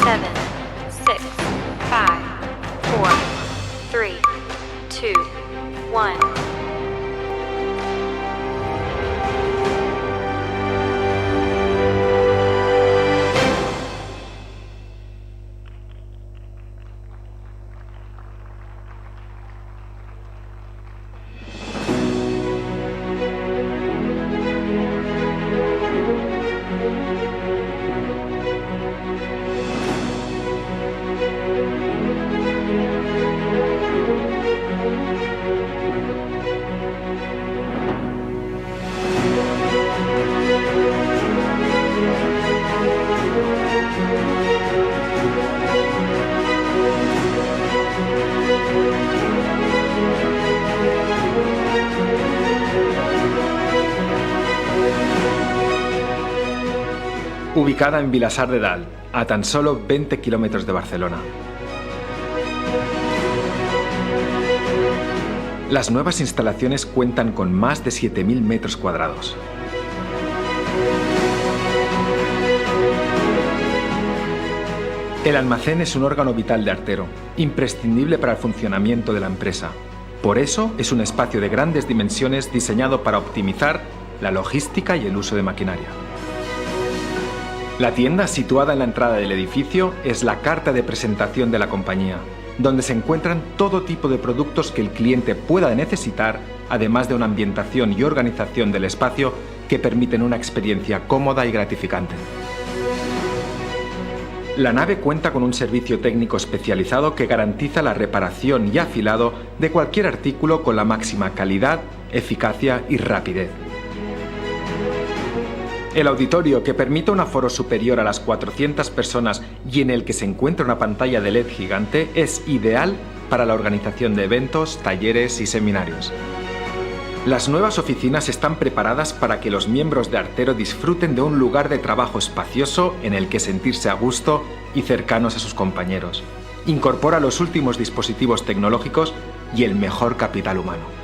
7, 6, 5, 4, 3, 2, 1. Ubicada en Vilassar de Dalt, a tan solo 20 kilómetros de Barcelona. Las nuevas instalaciones cuentan con más de 7.000 metros cuadrados. El almacén es un órgano vital de Artero, imprescindible para el funcionamiento de la empresa. Por eso es un espacio de grandes dimensiones diseñado para optimizar la logística y el uso de maquinaria. La tienda, situada en la entrada del edificio, es la carta de presentación de la compañía, donde se encuentran todo tipo de productos que el cliente pueda necesitar, además de una ambientación y organización del espacio que permiten una experiencia cómoda y gratificante. La nave cuenta con un servicio técnico especializado que garantiza la reparación y afilado de cualquier artículo con la máxima calidad, eficacia y rapidez. El auditorio, que permite un aforo superior a las 400 personas y en el que se encuentra una pantalla de LED gigante, es ideal para la organización de eventos, talleres y seminarios. Las nuevas oficinas están preparadas para que los miembros de Artero disfruten de un lugar de trabajo espacioso en el que sentirse a gusto y cercanos a sus compañeros. Incorpora los últimos dispositivos tecnológicos y el mejor capital humano.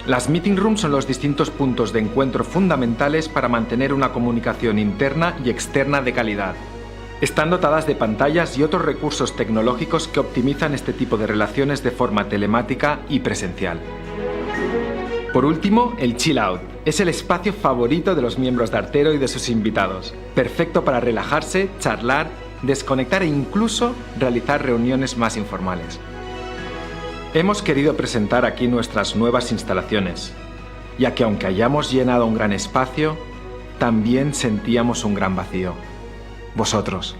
Las meeting rooms son los distintos puntos de encuentro fundamentales para mantener una comunicación interna y externa de calidad. Están dotadas de pantallas y otros recursos tecnológicos que optimizan este tipo de relaciones de forma telemática y presencial. Por último, el Chill Out es el espacio favorito de los miembros de Artero y de sus invitados, perfecto para relajarse, charlar, desconectar e incluso realizar reuniones más informales. Hemos querido presentar aquí nuestras nuevas instalaciones, ya que aunque hayamos llenado un gran espacio, también sentíamos un gran vacío. Vosotros.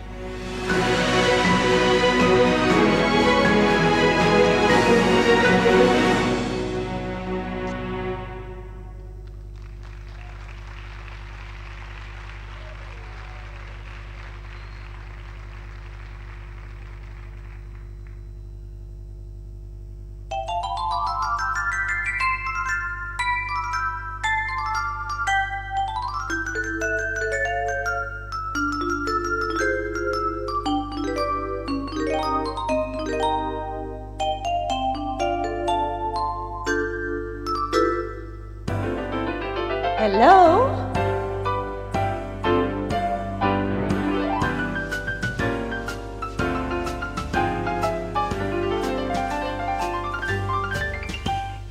Hello?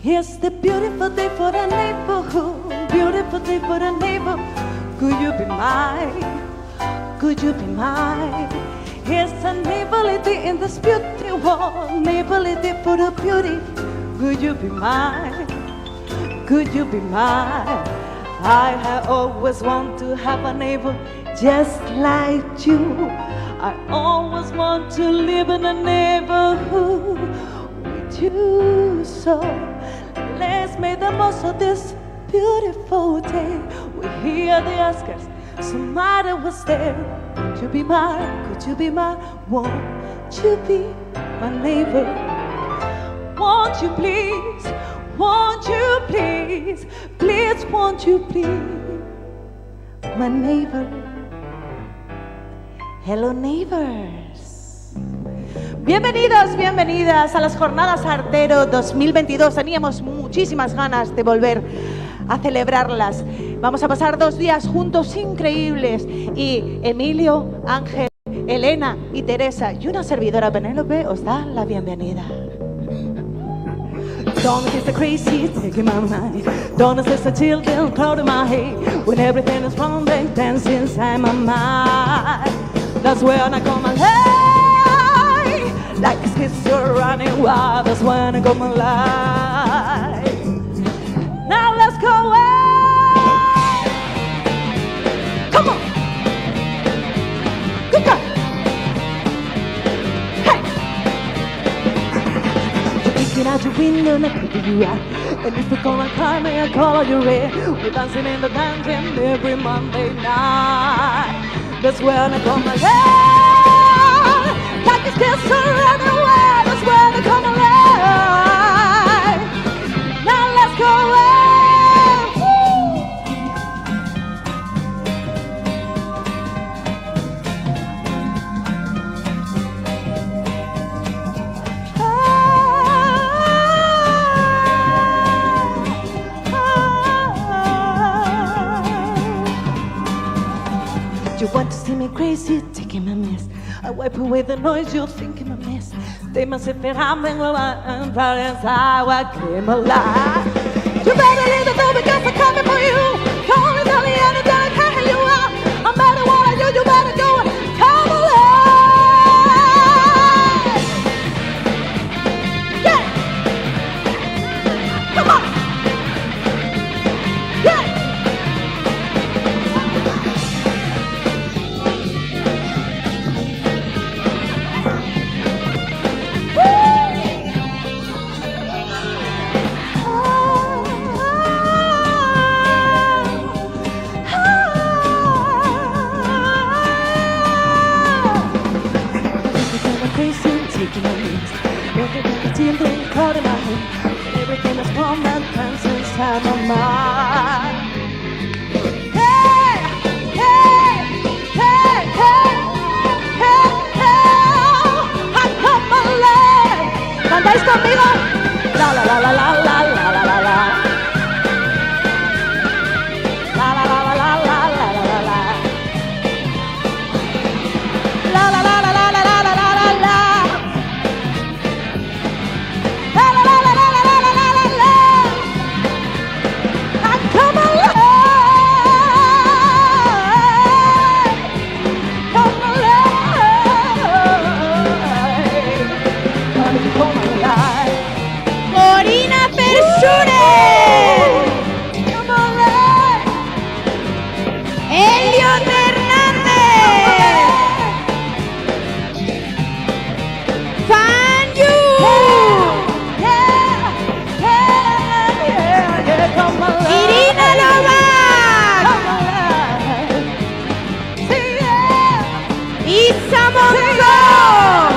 It's the beautiful day for the neighborhood, beautiful day for the neighbor. Could you be mine? Could you be mine? It's a neighborly day in this beauty world, neighborly day for the beauty. Could you be mine? Could you be mine? I have always wanted to have a neighbor just like you. I always want to live in a neighborhood with you. So let's make the most of this beautiful day. We hear the askers, somebody was there. Could you be mine? Could you be mine? Won't you be my neighbor? Won't you please? Won't you please? Please, won't you please? My neighbor. Hello, neighbors. Bienvenidos, bienvenidas a las Jornadas Artero 2022. Teníamos muchísimas ganas de volver a celebrarlas. Vamos a pasar 2 días juntos increíbles y Emilio, Ángel, Elena y Teresa y una servidora Penélope os dan la bienvenida. Don't kiss the crazy, taking my mind. Don't assist the children, clouding my head. When everything is wrong, they dance inside my mind. That's when I come alive. Like a sister running wild, that's when I come alive. Now let's go away. Come on. Good girl. Hey. You're peeking out your window, and I could you out. And if you gonna call me, I call you red. We're dancing in the dungeon every Monday night. That's when I come alive. Like a sister running wild, that's when I come alive. Now let's go away. You want to see me crazy, taking my mess. I wipe away the noise, you're thinking my mess. They must have been having a lot and problems. How I came alive. You better leave the door because I'm coming for you. Call me Elliot and then I can't hear you out. No matter what I do, you better go and come alive. Yeah. Come on. Yeah. Everything is wrong and dance inside my mind. Hey, hey, hey, hey, hey, hey, I come alive. ¿Cantáis conmigo? La la la la la la la la la la. La la la la la la la la la. La la la la la la la la la la. Elliot Hernández, Fan You, Irina Novak, Isa Monzón,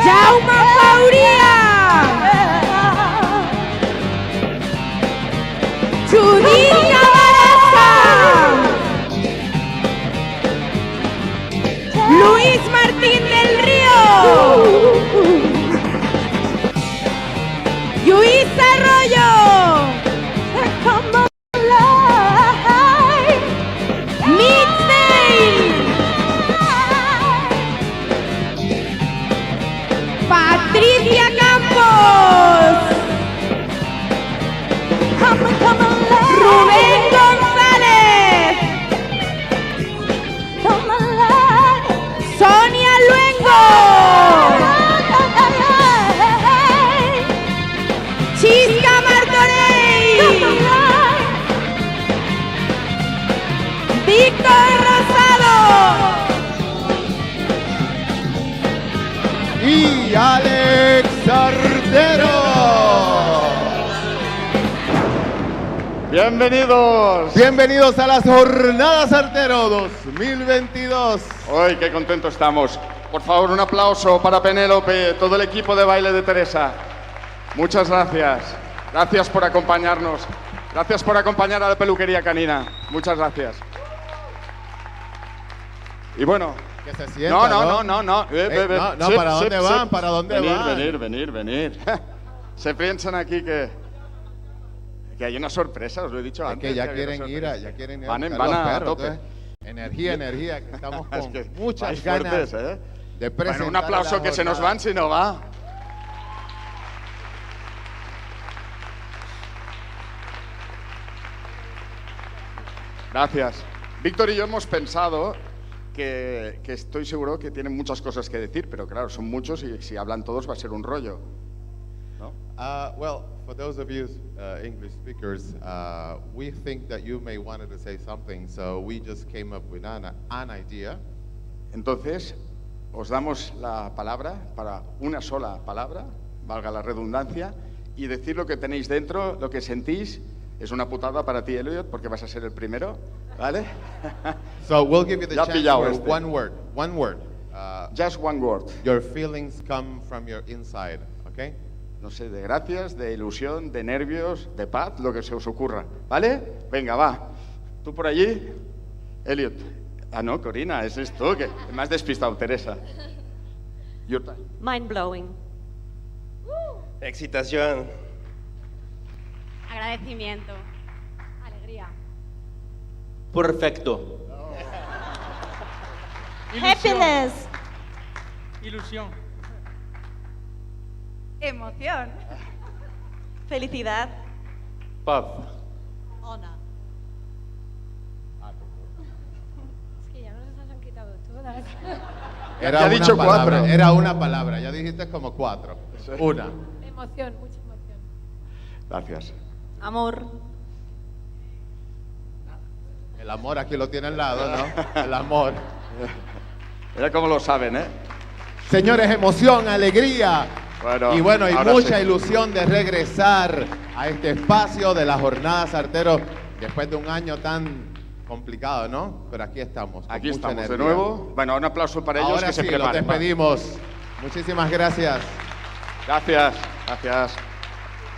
Jaume Fauria, Judit Cabarasa, Luis Martín del Río, Luis Arroyo, Mich, Patricia Campos, 𝓘𝓷𝓼𝓹𝓲𝓻𝓿, Sonia Luengo, Chisca Martorell, Víctor Rosado y Alex Artero. Bienvenidos. Bienvenidos a las Jornadas Artero 2022. Hoy qué contento estamos. Por favor, un aplauso para Penélope, todo el equipo de baile de Teresa. Muchas gracias. Gracias por acompañarnos. Gracias por acompañar a la peluquería canina. Muchas gracias. Y bueno. Que se sienta, No. No, ¿para dónde van? ¿Para dónde van? Venir. Se piensan aquí que hay una sorpresa, os lo he dicho Es antes. que ya había una quieren ir a, sorpresa. ya quieren ir Van a buscar los a perros, tope. Energía, que estamos con Es que muchas vais ganas fuertes, ¿eh? de presentar. Bueno, un aplauso a la que se nos jornada. van si no va. Gracias. Víctor y yo hemos pensado que estoy seguro que tienen muchas cosas que decir, pero claro, son muchos y si hablan todos va a ser un rollo, ¿no? Well, for those of you English speakers, we think that you may wanted to say something, so we just came up with an idea. Entonces, os damos la palabra para una sola palabra, valga la redundancia, y decir lo que tenéis dentro, lo que sentís. Es una putada para ti, Elliot, porque vas a ser el primero, ¿vale? So we'll give you the Ya chance pillado for este. one word. Just one word. Your feelings come from your inside, okay? No sé, de gracias, de ilusión, de nervios, de paz, lo que se os ocurra, ¿vale? Venga, va. Tú por allí, Elliot. Ah, no, Corina, ese es tú, que me has despistado, Teresa. Your time. Mind blowing. Excitación. Agradecimiento. Alegría. Perfecto. Happiness. Ilusión. Emoción. Felicidad. Paz. Honor. Es que ya nos las han quitado todas. Era Ya ha una dicho palabra, 4. Era una palabra, ya dijiste como 4. Una. Emoción, mucha emoción. Gracias. Amor. El amor aquí lo tiene al lado, ¿no? El amor. Mira cómo lo saben, ¿eh? Señores, emoción, alegría. Bueno, Y bueno, hay ahora mucha sí. ilusión de regresar a este espacio de las Jornadas ARTERO después de un año tan complicado, ¿no? Pero aquí estamos. con Aquí mucha estamos de energía. nuevo. Bueno, un aplauso para ellos Ahora que sí, se los preparen. va. despedimos. Muchísimas gracias. Gracias, gracias,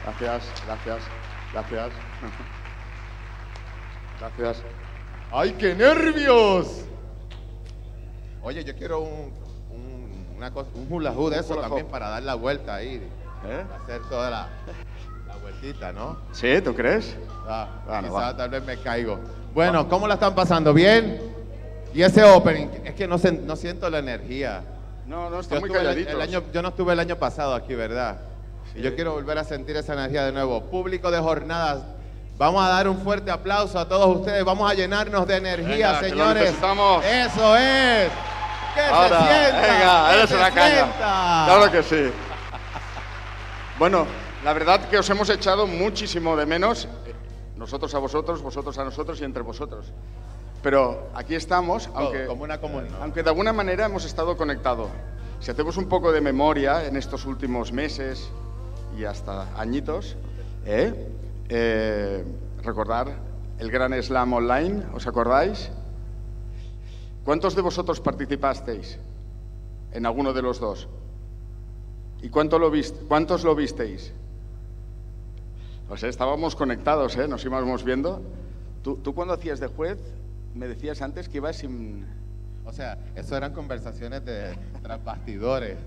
gracias, gracias, gracias. Gracias. ¡Ay, qué nervios! Oye, yo quiero un hula hoop de eso hula también hoop. para dar la vuelta ahí. ¿Eh? Hacer toda la vueltita, ¿no? ¿Sí? ¿Tú crees? Quizá va. tal vez me caigo. Bueno, ¿cómo la están pasando? ¿Bien? Y ese opening, es que no siento la energía. No, está Yo muy estuve calladitos. yo no estuve el año pasado aquí, ¿verdad? Sí. Y yo quiero volver a sentir esa energía de nuevo. Público de jornadas, vamos a dar un fuerte aplauso a todos ustedes. Vamos a llenarnos de energía, Venga, que lo señores. necesitamos. Eso es. Que Ahora, se sienta. venga, que eres se una caña. sienta. Claro que sí. Bueno, la verdad que os hemos echado muchísimo de menos, nosotros a vosotros, vosotros a nosotros y entre vosotros. Pero aquí estamos, aunque, como una comunión. aunque de alguna manera hemos estado conectados. Si hacemos un poco de memoria en estos últimos meses y hasta añitos, recordar el gran slam online, ¿os acordáis? ¿Cuántos de vosotros participasteis en alguno de los dos? ¿Y cuántos lo visteis? O sea, estábamos conectados, nos íbamos viendo. Tú cuando hacías de juez, me decías antes que ibas sin... O sea, eso eran conversaciones tras bastidores.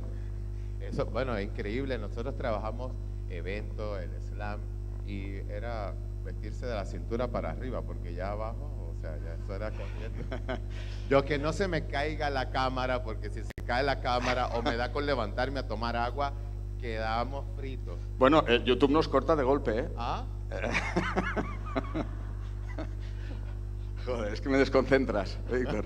Eso, bueno, es increíble. Nosotros trabajamos eventos, el slam, y era vestirse de la cintura para arriba, porque ya abajo, o sea, ya eso era corriendo. Yo que no se me caiga la cámara, porque si se cae la cámara o me da con levantarme a tomar agua, quedamos fritos. Bueno, YouTube nos corta de golpe, ¿eh? ¿Ah? Joder, es que me desconcentras, Víctor.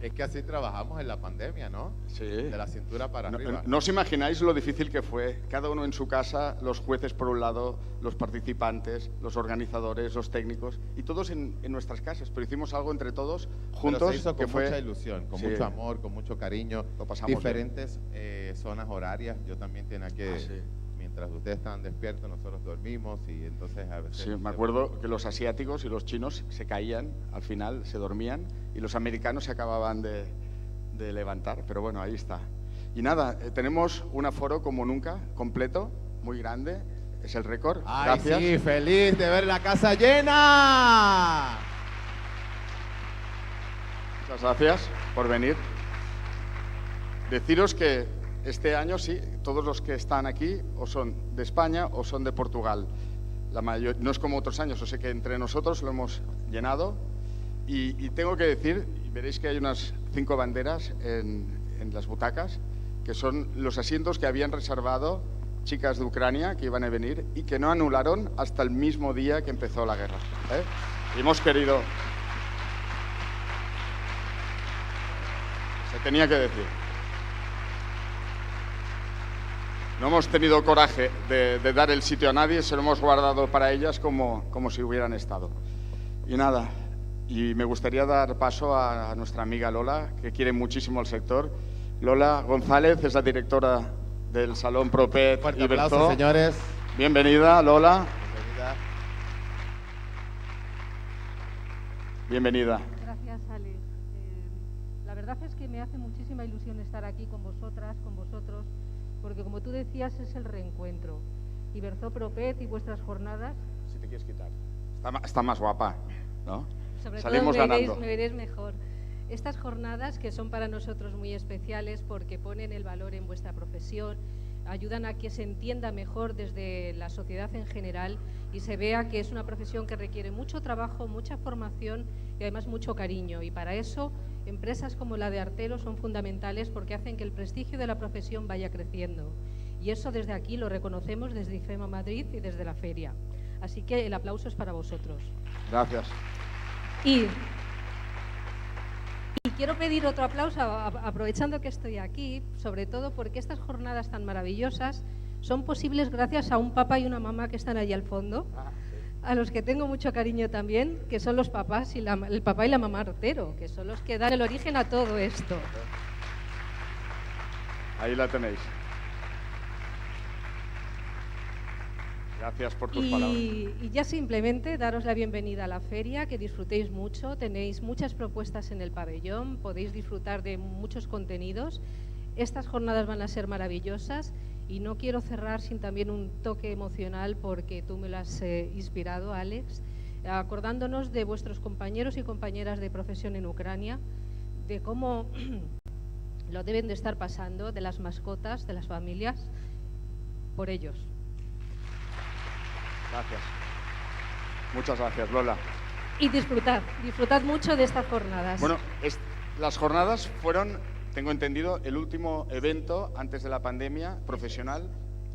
Es que así trabajamos en la pandemia, ¿no? Sí. De la cintura para arriba. No os imagináis lo difícil que fue, cada uno en su casa, los jueces por un lado, los participantes, los organizadores, los técnicos, y todos en nuestras casas, pero hicimos algo entre todos, juntos, Pero se hizo que con fue... mucha ilusión, con Sí. mucho amor, con mucho cariño. Lo pasamos diferentes zonas horarias. Yo también tenía que, sí. mientras ustedes estaban despiertos, nosotros dormimos y entonces a veces... Sí, me acuerdo que los asiáticos y los chinos se caían, al final se dormían, y los americanos se acababan de levantar, pero bueno, ahí está. Y nada, tenemos un aforo como nunca, completo, muy grande, es el récord. ¡Ay, Gracias. sí! ¡Feliz de ver la casa llena! Muchas gracias por venir. Deciros que este año sí, todos los que están aquí o son de España o son de Portugal. No es como otros años, o sea que entre nosotros lo hemos llenado. Y tengo que decir, y veréis que hay unas 5 banderas en las butacas, que son los asientos que habían reservado chicas de Ucrania que iban a venir y que no anularon hasta el mismo día que empezó la guerra. Y hemos querido... Se tenía que decir. No hemos tenido coraje de dar el sitio a nadie, se lo hemos guardado para ellas como si hubieran estado. Y nada, y me gustaría dar paso a nuestra amiga Lola, que quiere muchísimo el sector. Lola González es la directora del Salón Propet Fuerte y aplauso, Bertó. señores. Bienvenida, Lola. Bienvenida. Bienvenida. Gracias, Alex. La verdad es que me hace muchísima ilusión estar aquí con vosotras, con vosotros, porque como tú decías, es el reencuentro. Y Bertó Propet y vuestras jornadas... Si te quieres quitar. Está más guapa, ¿no? Sobre Salimos todo ganando. me veréis mejor. Estas jornadas que son para nosotros muy especiales porque ponen el valor en vuestra profesión, ayudan a que se entienda mejor desde la sociedad en general y se vea que es una profesión que requiere mucho trabajo, mucha formación y además mucho cariño. Y para eso, empresas como la de Artero son fundamentales porque hacen que el prestigio de la profesión vaya creciendo. Y eso desde aquí lo reconocemos desde IFEMA Madrid y desde la feria. Así que el aplauso es para vosotros. Gracias. Y quiero pedir otro aplauso, aprovechando que estoy aquí, sobre todo porque estas jornadas tan maravillosas son posibles gracias a un papá y una mamá que están allí al fondo, a los que tengo mucho cariño también, que son los papás y el papá y la mamá Artero, que son los que dan el origen a todo esto. Ahí la tenéis. Gracias por tus palabras. Y ya simplemente daros la bienvenida a la feria, que disfrutéis mucho, tenéis muchas propuestas en el pabellón, podéis disfrutar de muchos contenidos. Estas jornadas van a ser maravillosas y no quiero cerrar sin también un toque emocional porque tú me lo has inspirado, Alex, acordándonos de vuestros compañeros y compañeras de profesión en Ucrania, de cómo lo deben de estar pasando, de las mascotas, de las familias, por ellos. Gracias. Muchas gracias, Lola. Y disfrutad mucho de estas jornadas. Bueno, las jornadas fueron, tengo entendido, el último evento antes de la pandemia profesional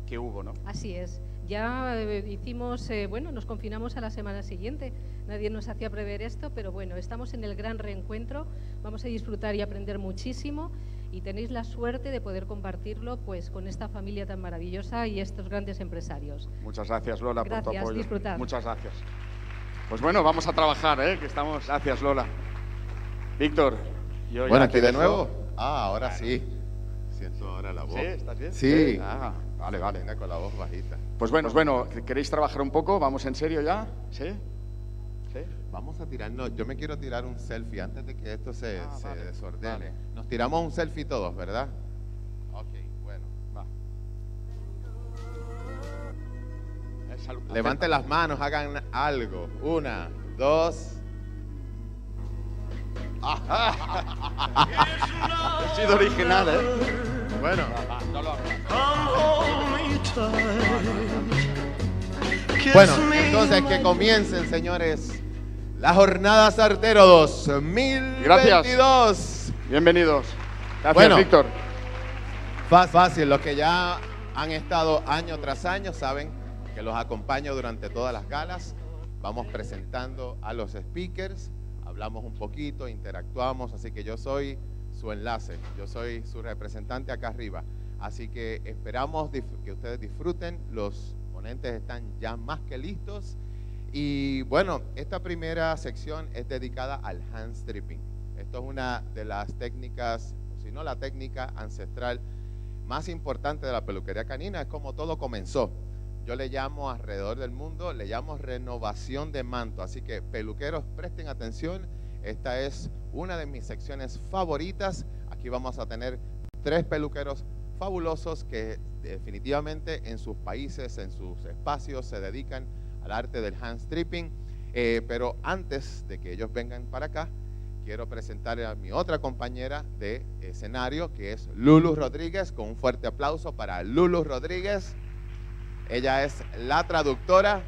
que hubo, ¿no? Así es. Ya hicimos, bueno, nos confinamos a la semana siguiente. Nadie nos hacía prever esto, pero bueno, estamos en el gran reencuentro. Vamos a disfrutar y aprender muchísimo y tenéis la suerte de poder compartirlo pues con esta familia tan maravillosa y estos grandes empresarios. Muchas gracias, Lola, por tu apoyo. Disfrutad. Muchas gracias. Pues bueno, vamos a trabajar, que estamos... Gracias, Lola. Víctor. Bueno, aquí de nuevo. Ahora sí. Siento ahora la voz. ¿Sí? ¿Estás bien? Sí. Vale. Venga con la voz bajita. Pues bueno, ¿queréis trabajar un poco? ¿Vamos en serio ya? ¿Sí? ¿Sí? Vamos a tirarnos, yo me quiero tirar un selfie antes de que esto se desordene. Vale. Nos tiramos un selfie todos, ¿verdad? Ok, bueno, va. Levanten las manos, hagan algo. 1, 2. He sido original, Bueno, no lo hago. Bueno, entonces que comiencen, señores, las Jornadas Artero 2022. Gracias. Bienvenidos. Gracias, Bueno, Víctor. Fácil, los que ya han estado año tras año saben que los acompaño durante todas las galas. Vamos presentando a los speakers, hablamos un poquito, interactuamos, así que yo soy su enlace, yo soy su representante acá arriba. Así que esperamos que ustedes disfruten, los ponentes están ya más que listos. Y bueno, esta primera sección es dedicada al hand stripping. Esto es una de las técnicas, si no la técnica ancestral más importante de la peluquería canina. Es como todo comenzó. Yo le llamo alrededor del mundo, le llamo renovación de manto. Así que peluqueros, presten atención. Esta es una de mis secciones favoritas. Aquí vamos a tener 3 peluqueros fabulosos que definitivamente en sus países, en sus espacios se dedican al arte del hand stripping. Pero antes de que ellos vengan para acá, quiero presentar a mi otra compañera de escenario, que es Lulu Rodríguez, con un fuerte aplauso para Lulu Rodríguez. Ella es la traductora.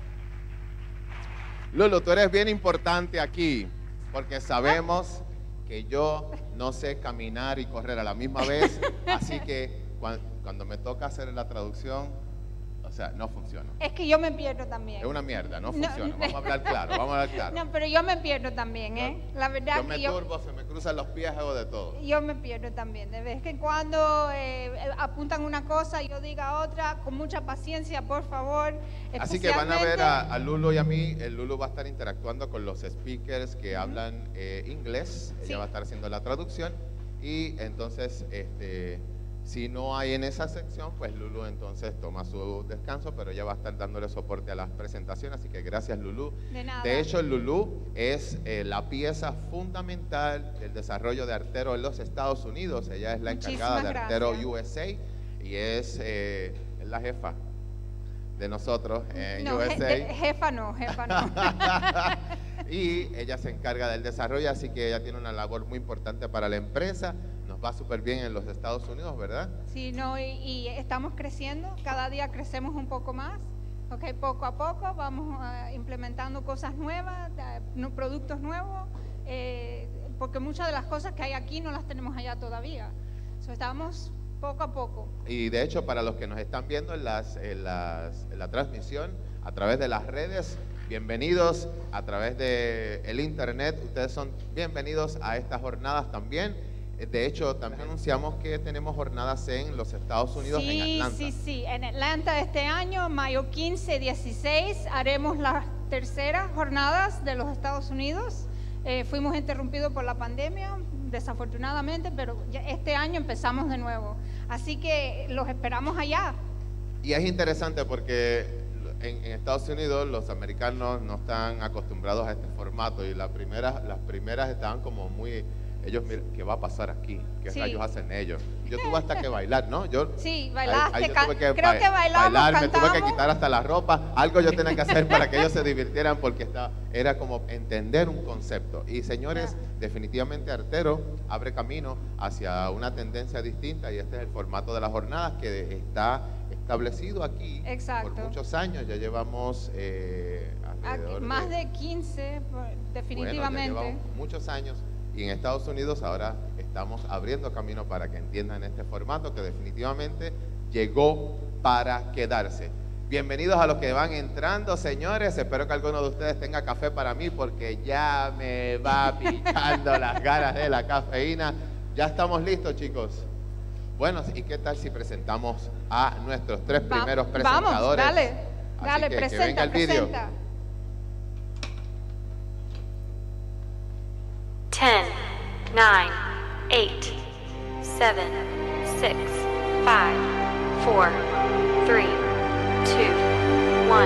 Lulu, tú eres bien importante aquí. porque sabemos que yo no sé caminar y correr a la misma vez, así que cuando me toca hacer la traducción, o sea, no funciona. Es que yo me pierdo también. Es una mierda, no funciona. Vamos a hablar claro, vamos a hablar claro. No, pero yo me pierdo también, ¿eh? La verdad Yo me que turbo, se me cruzan los pies, hago de todo. yo me pierdo también. De vez en cuando apuntan una cosa, yo diga otra, con mucha paciencia, por favor. Así que van a ver a Lulu y a mí. El Lulu va a estar interactuando con los speakers que hablan inglés. Sí. Ella va a estar haciendo la traducción. Y entonces, si no hay en esa sección, pues Lulu entonces toma su descanso, pero ella va a estar dándole soporte a las presentaciones, así que gracias, Lulu. De nada. De hecho, Lulu es la pieza fundamental del desarrollo de Artero en los Estados Unidos. Ella es la encargada de Artero USA y es la jefa de nosotros en No, USA. jefa no. Y ella se encarga del desarrollo, así que ella tiene una labor muy importante para la empresa. Nos va súper bien en los Estados Unidos, ¿verdad? Sí, no, y estamos creciendo, cada día crecemos un poco más, okay, poco a poco vamos implementando cosas nuevas, productos nuevos, porque muchas de las cosas que hay aquí no las tenemos allá todavía. So, estamos poco a poco. Y de hecho, para los que nos están viendo en la transmisión, a través de las redes, bienvenidos a través del internet, ustedes son bienvenidos a estas jornadas también. De hecho, también anunciamos que tenemos jornadas en los Estados Unidos, en Atlanta. Sí, en Atlanta este año, mayo 15, 16, haremos las terceras jornadas de los Estados Unidos. Fuimos interrumpidos por la pandemia, desafortunadamente, pero ya este año empezamos de nuevo. Así que los esperamos allá. Y es interesante porque en Estados Unidos los americanos no están acostumbrados a este formato y las primeras estaban como muy... Ellos, miren, ¿qué va a pasar aquí? ¿Qué rayos hacen ellos? Yo tuve hasta que bailar, ¿no? Sí, bailaste, yo tuve que creo que bailamos, bailar, me cantamos. tuve que quitar hasta la ropa. Algo yo tenía que hacer para que ellos se divirtieran porque era como entender un concepto. Y señores, definitivamente Artero abre camino hacia una tendencia distinta y este es el formato de las jornadas que está establecido aquí. Exacto. Por muchos años. Ya llevamos alrededor más de 15, definitivamente. Bueno, ya llevamos muchos años. Y en Estados Unidos ahora estamos abriendo camino para que entiendan este formato que definitivamente llegó para quedarse. Bienvenidos a los que van entrando, señores. Espero que alguno de ustedes tenga café para mí porque ya me va picando las ganas de la cafeína. Ya estamos listos, chicos. Bueno, ¿y qué tal si presentamos a nuestros tres primeros presentadores? Vamos, dale, que venga el vídeo. presenta. 10, 9, 8, 7, 6, 5, 4, 3, 2, 1.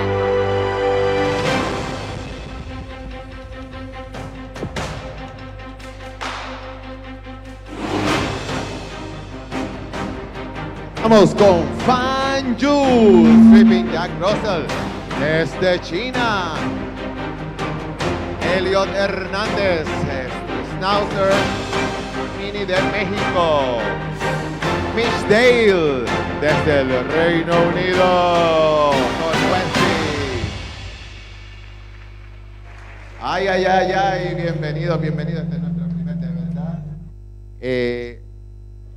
Vamos con Fan Yu, Stripping Jack Russell desde China. Elliot Hernández, Schnauzer Mini de México. Mich desde el Reino Unido. Con Wendy. Ay, bienvenido. Este es nuestro primer de verdad.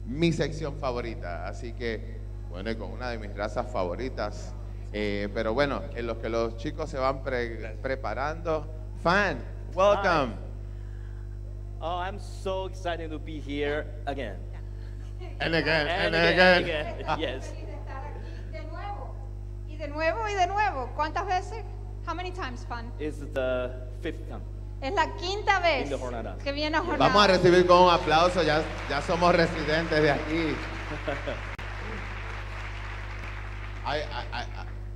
Mi sección favorita, así que, bueno, y con una de mis razas favoritas. Pero bueno, en los que los chicos se van preparando. Fan, welcome. Hi. Oh, I'm so excited to be here again. And again. Yes. De nuevo. ¿Cuántas veces? How many times, Fan? It's the fifth time. Es la quinta vez In the jornadas. que viene a jornada. Vamos a recibir con un aplauso, ya somos residentes de aquí.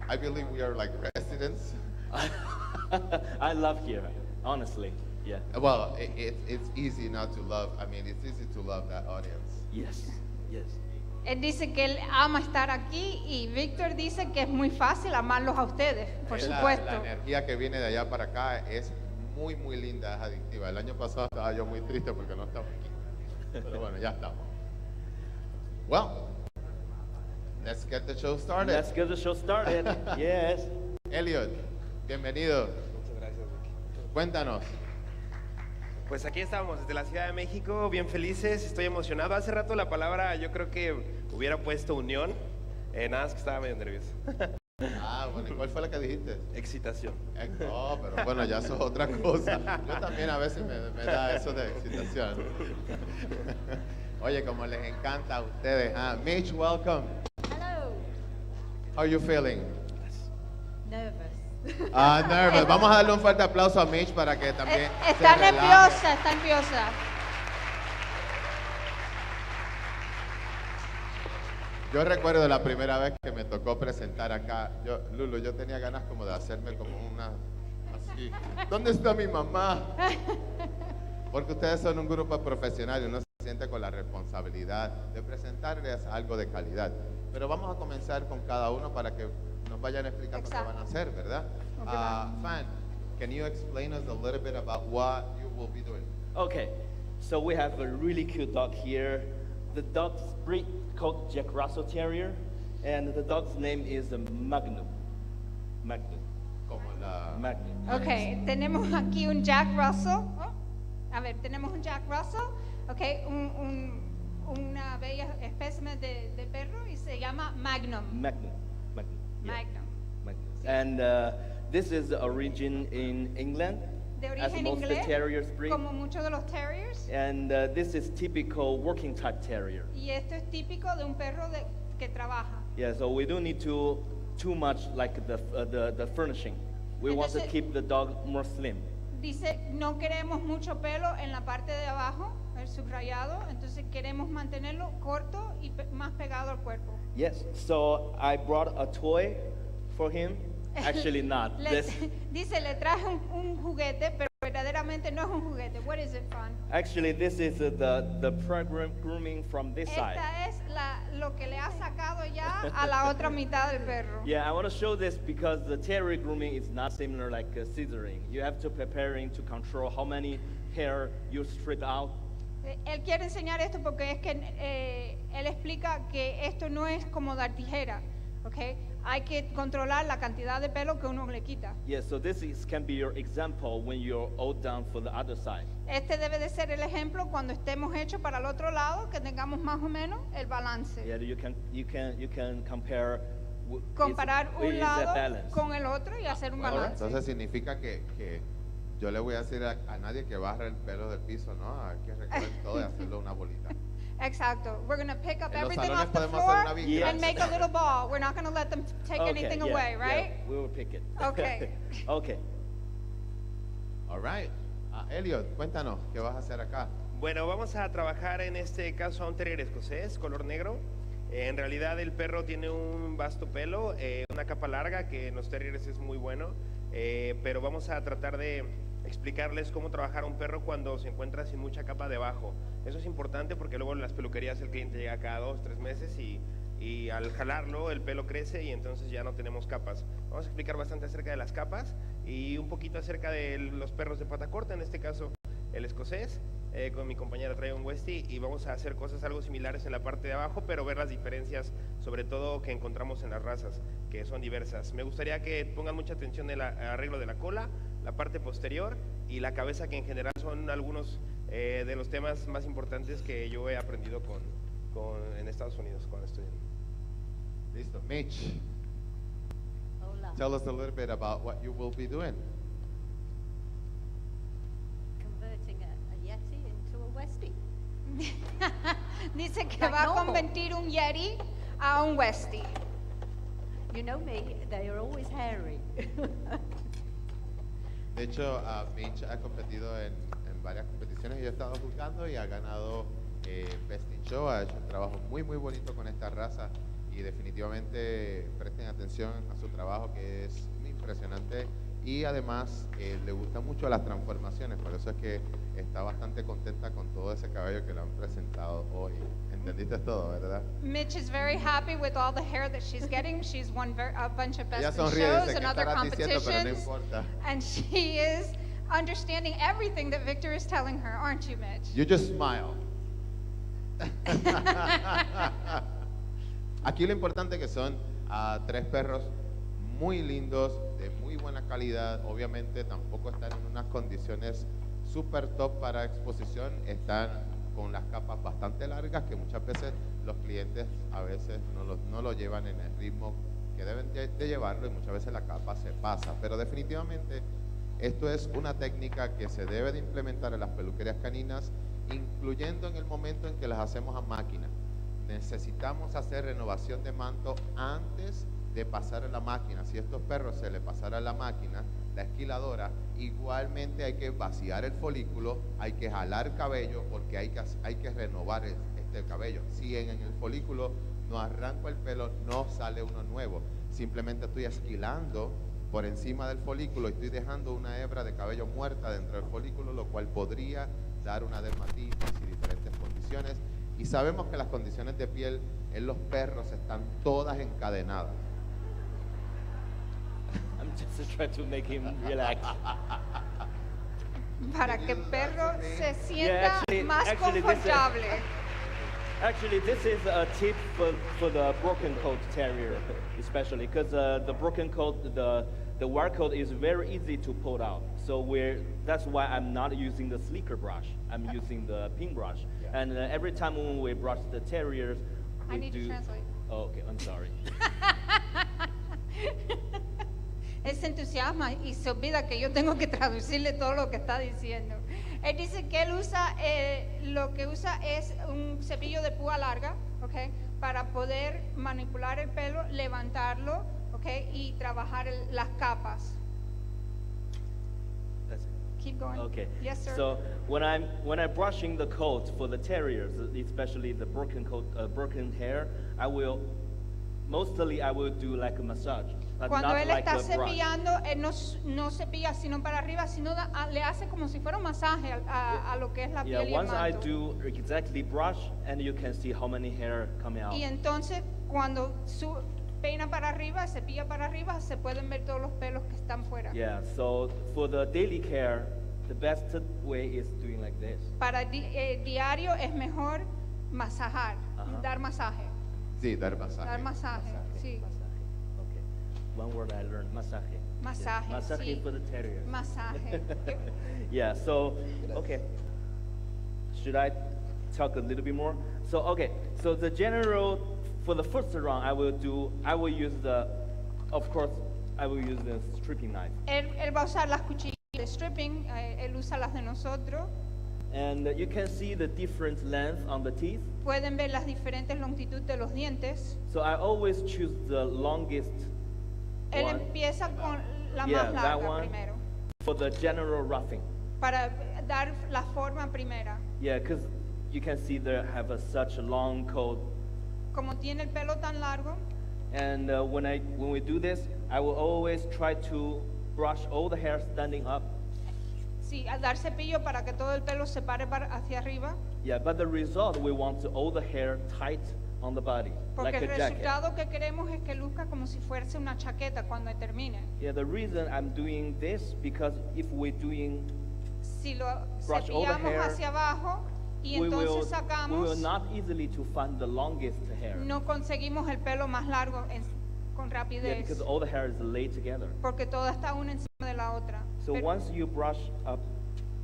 I believe we are like residents. I love here, honestly. Yeah. Well, it's easy not to love. I mean, it's easy to love that audience. Yes. Él dice que él ama estar aquí y Víctor dice que es muy fácil amarlos a ustedes, por supuesto. La energía que viene de allá para acá es muy, muy linda, es adictiva. El año pasado estaba yo muy triste porque no estaba aquí. Pero bueno, ya estamos. Well, let's get the show started. Let's get the show started. Yes. Elliot, bienvenido. Muchas gracias, Vicky. Cuéntanos. Pues aquí estamos, desde la Ciudad de México, bien felices, estoy emocionado. Hace rato la palabra yo creo que hubiera puesto unión, nada más que estaba medio nervioso. Ah, bueno, ¿y cuál fue la que dijiste? Excitación. No, pero bueno, ya eso es otra cosa. Yo también a veces me da eso de excitación. Oye, como les encanta a ustedes. Mich, welcome. Hello. How are you feeling? Nervous. Nervous. Vamos a darle un fuerte aplauso a Mich para que también Está se relaje. nerviosa, está nerviosa. Yo recuerdo la primera vez que me tocó presentar acá. Lulu, yo tenía ganas como de hacerme como una así. ¿Dónde está mi mamá? Porque ustedes son un grupo profesional y uno se siente con la responsabilidad de presentarles algo de calidad. Pero vamos a comenzar con cada uno para que nos vayan explicando qué van a hacer, ¿verdad? Fan, can you explain us a little bit about what you will be doing? Okay, so we have a really cute dog here. The dog's breed called Jack Russell Terrier, and the dog's name is Magnum. Magnum. Como la... Magnum. Ok, tenemos aquí un Jack Russell. A ver, tenemos un Jack Russell, ok, una bella espécimen de perro y se llama Magnum. Magnum. Magnum. Yeah. Magnum. Magnum. And this is the origin in England, De as origen most of the inglés, terriers breed. como muchos de los terriers. And this is typical working type terrier. Y esto es típico de un perro que trabaja. Yeah, so we don't need too much like the furnishing. We want to Entonces- keep the dog more slim. Dice, no queremos mucho pelo en la parte de abajo, el subrayado, entonces queremos mantenerlo corto y más pegado al cuerpo. Yes, so I brought a toy for him. Actually not. Dice, le traje un juguete, pero verdaderamente no es un juguete. What is it, Fran? Actually, this is the program grooming from this side. Esta es lo que le ha sacado ya a la otra mitad del perro. Yeah, I want to show this because the terrier grooming is not similar like scissoring. You have to preparing to control how many hair you strip out. Él quiere enseñar esto porque es que él explica que esto no es como dar tijera, ¿ok? Hay que controlar la cantidad de pelo que uno le quita. Yeah, so can be your example when you're all done for the other side. Este debe de ser el ejemplo cuando estemos hechos para el otro lado, que tengamos más o menos el balance. Yeah, you can compare. Comparar is un a lado balance. con el otro y hacer un balance. Entonces significa que yo le voy a decir a nadie que barre el pelo del piso, ¿no? Hay que recoger todo y hacerlo una bolita. Exacto. We're going to pick up En los everything salones off the podemos floor hacer una viga. and make a little ball. We're not going to let them take anything yeah, away, right? Yeah, we will pick it. Okay. Okay. All right. Elliot, cuéntanos, ¿qué vas a hacer acá? Bueno, vamos a trabajar en este caso a un terrier escocés, color negro. En realidad el perro tiene un vasto pelo, una capa larga que en los terriers es muy bueno, pero vamos a tratar de explicarles cómo trabajar a un perro cuando se encuentra sin mucha capa debajo. Eso es importante porque luego en las peluquerías el cliente llega cada 2 o 3 meses y al jalarlo el pelo crece y entonces ya no tenemos capas. Vamos a explicar bastante acerca de las capas y un poquito acerca de los perros de pata corta, en este caso el escocés. Con mi compañera trae un Westie y vamos a hacer cosas algo similares en la parte de abajo, pero ver las diferencias, sobre todo que encontramos en las razas, que son diversas. Me gustaría que pongan mucha atención en el arreglo de la cola, la parte posterior y la cabeza, que en general son algunos de los temas más importantes que yo he aprendido en Estados Unidos cuando estudié. Listo. Mich, Hola. tell us a little bit about what you will be doing. Converting a Yeti into a Westie. Dice que Like va a normal. convertir un Yeti a un Westie. You know me, they are always hairy. De hecho, Mich ha competido en varias competiciones y yo he estado juzgando y ha ganado Best in Show. Ha hecho un trabajo muy bonito con esta raza y definitivamente presten atención a su trabajo, que es muy impresionante, y además le gustan mucho las transformaciones, por eso es que está bastante contenta con todo ese cabello que le han presentado hoy. ¿Entendiste todo, verdad? Mitch is very happy with all the hair that she's getting. She's won a bunch of Ella best in sonríe y shows dice, and ¿qué other estarás diciendo? Pero no competitions. importa. And she is understanding everything that Victor is telling her, aren't you, Mitch? You just smile. Aquí lo importante que son 3 perros muy lindos, de muy buena calidad. Obviamente tampoco están en unas condiciones super top para exposición están con las capas bastante largas que muchas veces los clientes a veces no lo llevan en el ritmo que deben de llevarlo y muchas veces la capa se pasa, pero definitivamente esto es una técnica que se debe de implementar en las peluquerías caninas, incluyendo en el momento en que las hacemos a máquina. Necesitamos hacer renovación de manto antes de pasar a la máquina. Si estos perros se le pasara a la máquina, la esquiladora, igualmente hay que vaciar el folículo, hay que jalar cabello porque hay que renovar este cabello. Si en el folículo no arranco el pelo, no sale uno nuevo. Simplemente estoy esquilando por encima del folículo y estoy dejando una hebra de cabello muerta dentro del folículo, lo cual podría dar una dermatitis y diferentes condiciones. Y sabemos que las condiciones de piel en los perros están todas encadenadas. I'm just trying to make him relax. Para que el perro se sienta más confortable. Actually, this is a tip for the broken coat terrier, especially because the broken coat, the wire coat is very easy to pull out. So that's why I'm not using the sleeker brush. I'm using the pin brush. Yeah. And every time when we brush the terriers, I need to translate. Oh, okay, I'm sorry. Él se entusiasma y se olvida que yo tengo que traducirle todo lo que está diciendo. Él dice que él usa, lo que usa es un cepillo de púa larga, ¿okay? Para poder manipular el pelo, levantarlo, ¿okay? Y trabajar las capas. That's it. Keep going. Okay. Yes, sir. So when I'm brushing the coat for the terriers, especially the broken coat, broken hair, I will do like a massage. Cuando él está cepillando, él no cepilla sino para arriba, sino le hace como si fuera un masaje a lo que es la piel y el once I manto. do exactly brush, and you can see how many hair coming out. Y entonces cuando peina para arriba, cepilla para arriba, se pueden ver todos los pelos que están fuera. Yeah, so for the daily care, the best way is doing like this. Para diario es mejor masajar, dar masaje. Sí, dar masaje. Dar masaje, sí. One word I learned, masaje. Masaje, yeah. Masaje sí. for the terrier. Masaje. Yeah, so, okay. Should I talk a little bit more? So, okay, so the general, for the first round, I will use the stripping knife. Él va a usar las cuchillas de stripping, él usa las de nosotros. And you can see the different length on the teeth. Pueden ver las diferentes longitudes de los dientes. So I always choose the longest Él one. empieza con la más larga primero. For the general roughing. Para dar la forma primera. Yeah, because you can see they have such a long coat. Como tiene el pelo tan largo. And when we do this, I will always try to brush all the hair standing up. Sí, al dar cepillo para que todo el pelo se pare hacia arriba. Yeah, but the result, we want all the hair tight on the body, porque like el a jacket. resultado que queremos es que luzca como si fuese una chaqueta cuando termine. Yeah, the reason I'm doing this because if we're doing si lo brush all the cepillamos hair, hacia abajo y entonces sacamos, we will not easily to find the longest hair. No conseguimos el pelo más largo con rapidez. Yeah, because all the hair is laid together. Porque toda está una encima de la otra. So once you brush up,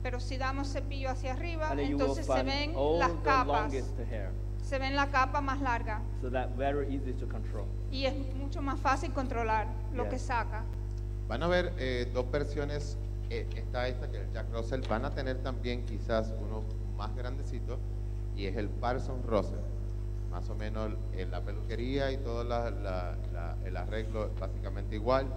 pero si damos cepillo hacia arriba, and entonces se ven las capas. Se ven la capa más larga. So that very easy to control. Y es mucho más fácil controlar lo que saca. Van a ver dos versiones. Está esta que es el Jack Russell. Van a tener también quizás uno más grandecito y es el Parson Russell. Más o menos en la peluquería y todo el arreglo básicamente igual.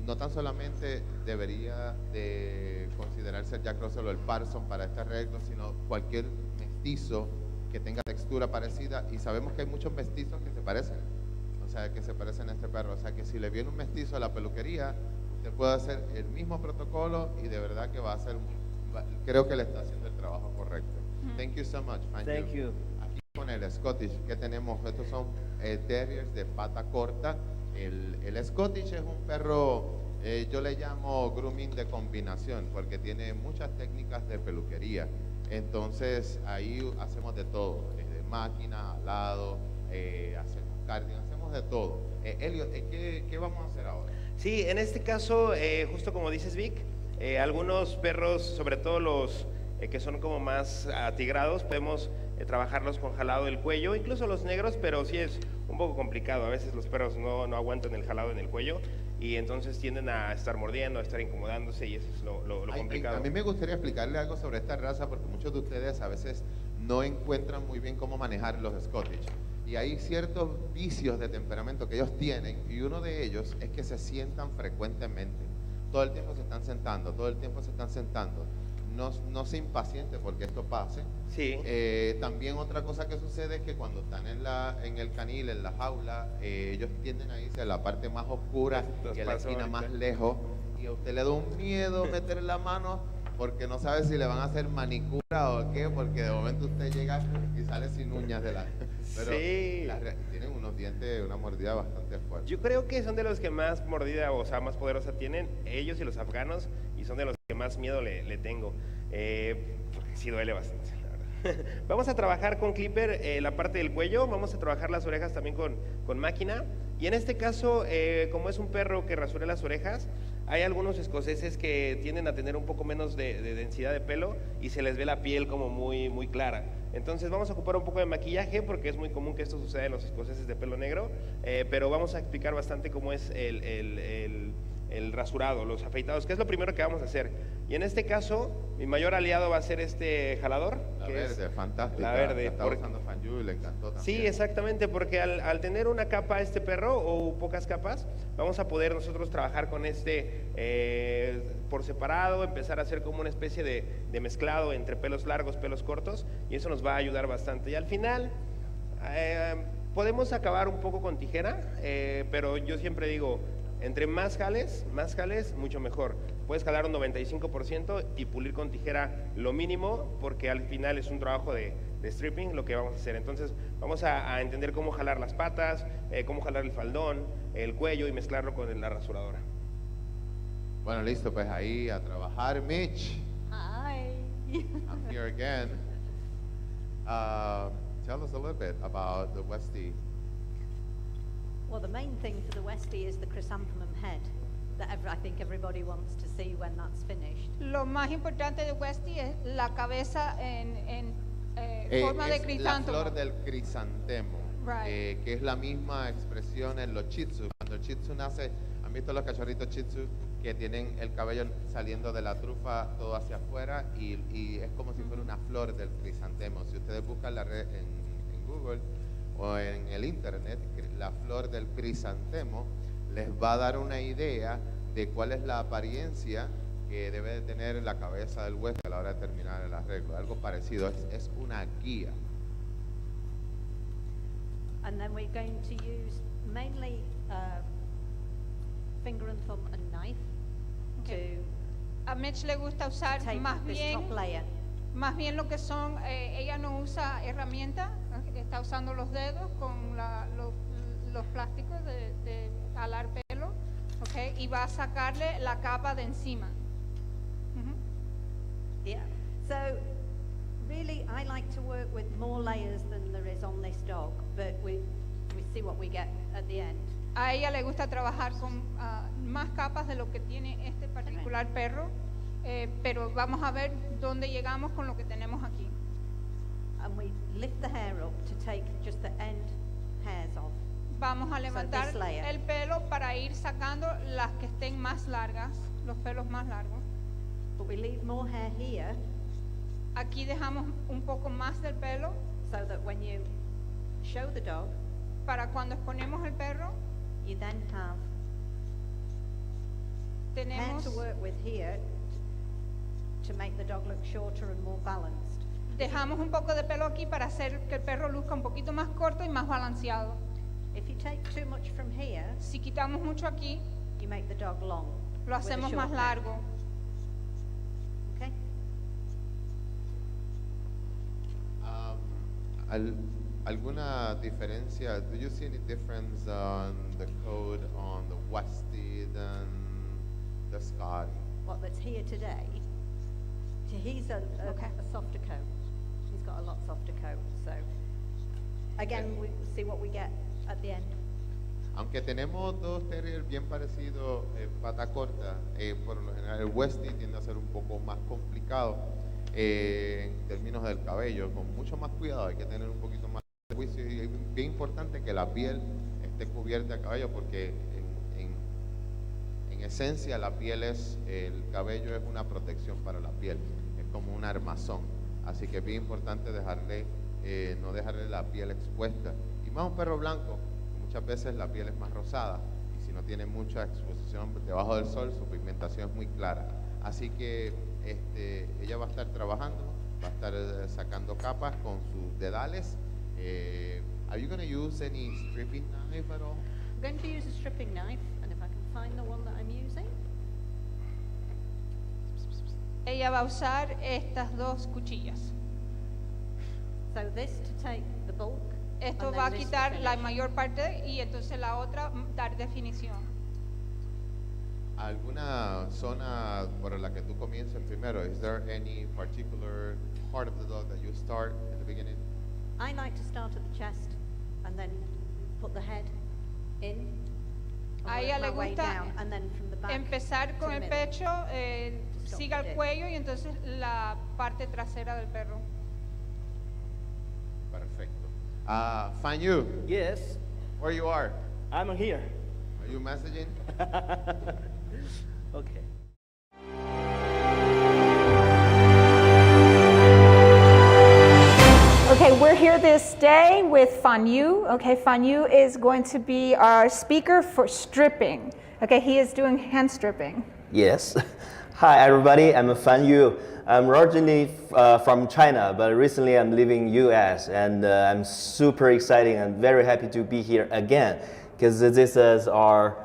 No tan solamente debería de considerarse el Jack Russell o el Parson para este arreglo, sino cualquier mestizo que tenga textura parecida, y sabemos que hay muchos mestizos que se parecen, o sea, que se parecen a este perro, o sea, que si le viene un mestizo a la peluquería, usted puede hacer el mismo protocolo y de verdad que va a hacer, creo que le está haciendo el trabajo correcto. Thank you so much. Thank you. Aquí con el Scottish que tenemos, estos son terriers de pata corta. El Scottish es un perro, yo le llamo grooming de combinación, porque tiene muchas técnicas de peluquería. Entonces ahí hacemos de todo, desde máquina, alado, hacemos cardio, hacemos de todo. Elliot, ¿qué vamos a hacer ahora? Sí, en este caso, justo como dices Vic, Algunos perros, sobre todo los que son como más atigrados, podemos trabajarlos con jalado del cuello, incluso los negros, pero sí es un poco complicado. A veces los perros no aguantan el jalado en el cuello y entonces tienden a estar mordiendo, a estar incomodándose, y eso es lo complicado. A mí me gustaría explicarle algo sobre esta raza, porque muchos de ustedes a veces no encuentran muy bien cómo manejar los Scottish. Y hay ciertos vicios de temperamento que ellos tienen, y uno de ellos es que se sientan frecuentemente. Todo el tiempo se están sentando, todo el tiempo se están sentando. No se impaciente porque esto pase. Sí. También otra cosa que sucede es que cuando están en el canil, en la jaula, ellos tienden a irse a la parte más oscura y a la esquina más lejos, y a usted le da un miedo meter la mano porque no sabe si le van a hacer manicura o qué, porque de momento usted llega y sale sin uñas de la... Pero sí. Tienen unos dientes, una mordida bastante fuerte. Yo creo que son de los que más mordida, o sea, más poderosa tienen, ellos y los afganos, y son de los que más miedo le tengo. Porque sí duele bastante, la verdad. Vamos a trabajar con clipper la parte del cuello, vamos a trabajar las orejas también con máquina, y en este caso, como es un perro que rasura las orejas, hay algunos escoceses que tienden a tener un poco menos de densidad de pelo y se les ve la piel como muy clara. Entonces vamos a ocupar un poco de maquillaje porque es muy común que esto suceda en los escoceses de pelo negro, pero vamos a explicar bastante cómo es el rasurado, los afeitados, que es lo primero que vamos a hacer. Y en este caso, mi mayor aliado va a ser este jalador. La que verde, es fantástica. La verde. La está usando Fanyu y le encantó también. Sí, exactamente, porque al tener una capa este perro o pocas capas, vamos a poder nosotros trabajar con por separado, empezar a hacer como una especie de mezclado entre pelos largos, pelos cortos, y eso nos va a ayudar bastante. Y al final, podemos acabar un poco con tijera, pero yo siempre digo, entre más jales, mucho mejor. Puedes jalar un 95% y pulir con tijera lo mínimo, porque al final es un trabajo de stripping lo que vamos a hacer. Entonces vamos a entender cómo jalar las patas, cómo jalar el faldón, el cuello y mezclarlo con la rasuradora. Bueno, listo, pues ahí a trabajar. Mich. Hi. I'm here again. Tell us a little bit about the Westie. Well, the main thing for the Westie is the chrysanthemum head that I think everybody wants to see when that's finished. Lo más importante de Westie es la cabeza en forma de Es la crisantemo. flor del crisantemo, Right. que es la misma expresión en los Shih Tzu. Cuando el Shih Tzu nace, ¿han visto los cachorritos Shih Tzu que tienen el cabello saliendo de la trufa todo hacia afuera y es como si fuera una flor del crisantemo? Si ustedes buscan la red en Google o en el internet, la flor del crisantemo, les va a dar una idea de cuál es la apariencia que debe de tener la cabeza del huésped a la hora de terminar el arreglo. Algo parecido, es una guía. And then we're going to use mainly finger and thumb and knife Okay. A Mitch le gusta usar to take más this bien top layer. lo que son, ella no usa herramientas, está usando los dedos con los plásticos de jalar pelo, okay, y va a sacarle la capa de encima. Yeah. So really, I like to work with more layers than there is on this dog, but we see what we get at the end. A ella le gusta trabajar con más capas de lo que tiene este particular perro, pero vamos a ver dónde llegamos con lo que tenemos aquí. And we lift the hair up to take just the end hairs off. Vamos a levantar this layer. el pelo para ir sacando las que estén más largas, los pelos más largos. But we leave more hair here Aquí dejamos un poco más del pelo so that when you show the dog, para cuando exponemos el perro, you then have hair tenemos, to work with here to make the dog look shorter and more balanced. dejamos un poco de pelo aquí para hacer que el perro luzca un poquito más corto y más balanceado. If you take too much from here, Si quitamos mucho aquí, you make the dog long. lo with a hacemos short más neck. largo. Okay? ¿Alguna diferencia? Do you see any difference on the coat on the Westie than the Scotty? What that's here today, he's a softer coat. He's got a lot softer coat. So again, we see what we get at the end. Aunque tenemos dos terriers bien parecidos en pata corta, por lo general el Westie tiende a ser un poco más complicado en términos del cabello, con mucho más cuidado, hay que tener un poquito más de juicio y es bien importante que la piel esté cubierta de cabello porque en esencia la piel el cabello es una protección para la piel, es como un armazón, así que es bien importante no dejarle la piel expuesta. Y más un perro blanco, muchas veces la piel es más rosada y si no tiene mucha exposición debajo del sol, su pigmentación es muy clara. Así que ella va a estar trabajando, va a estar sacando capas con sus dedales. Are you going to use any stripping knife at all? I'm going to use a stripping knife, and if I can find the one that I'm using. Ella va a usar estas dos cuchillas. So this to take the bulk. Esto and va a then this to quitar la finish. mayor parte y entonces la otra dar definición. ¿Alguna zona por la que tú comiences primero? Is there any particular part of the dog that you start at the beginning? I like to start at the chest and then put the head in. and A ella work le my way gusta down, and then from the back empezar to con the el middle. pecho, Stop siga the el dip. cuello y entonces la parte trasera del perro. Perfecto. Fan Yu, Yes, where you are? I'm here. Are you messaging? Okay. Okay, we're here this day with Fan Yu. Okay, Fan Yu is going to be our speaker for stripping. Okay, he is doing hand stripping. Yes. Hi everybody, I'm Fan Yu. I'm originally from China, but recently I'm living US, and I'm super excited and very happy to be here again, because this is our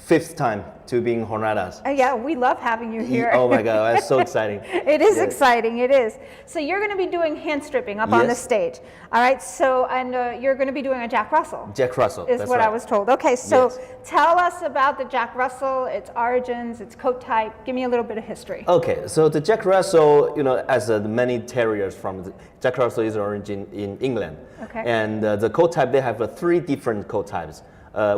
5th time to be in Jornadas. Yeah, we love having you here. Oh my God, that's so exciting. It is Yes. exciting, it is. So you're going to be doing hand stripping up on the Yes. stage. All right, so, and you're going to be doing a Jack Russell. Jack Russell, Is that's what I right. was told. Okay, so Yes. tell us about the Jack Russell, its origins, its coat type. Give me a little bit of history. Okay, so the Jack Russell, as many terriers from Jack Russell is origin in England. Okay. And the coat type, they have 3 different coat types,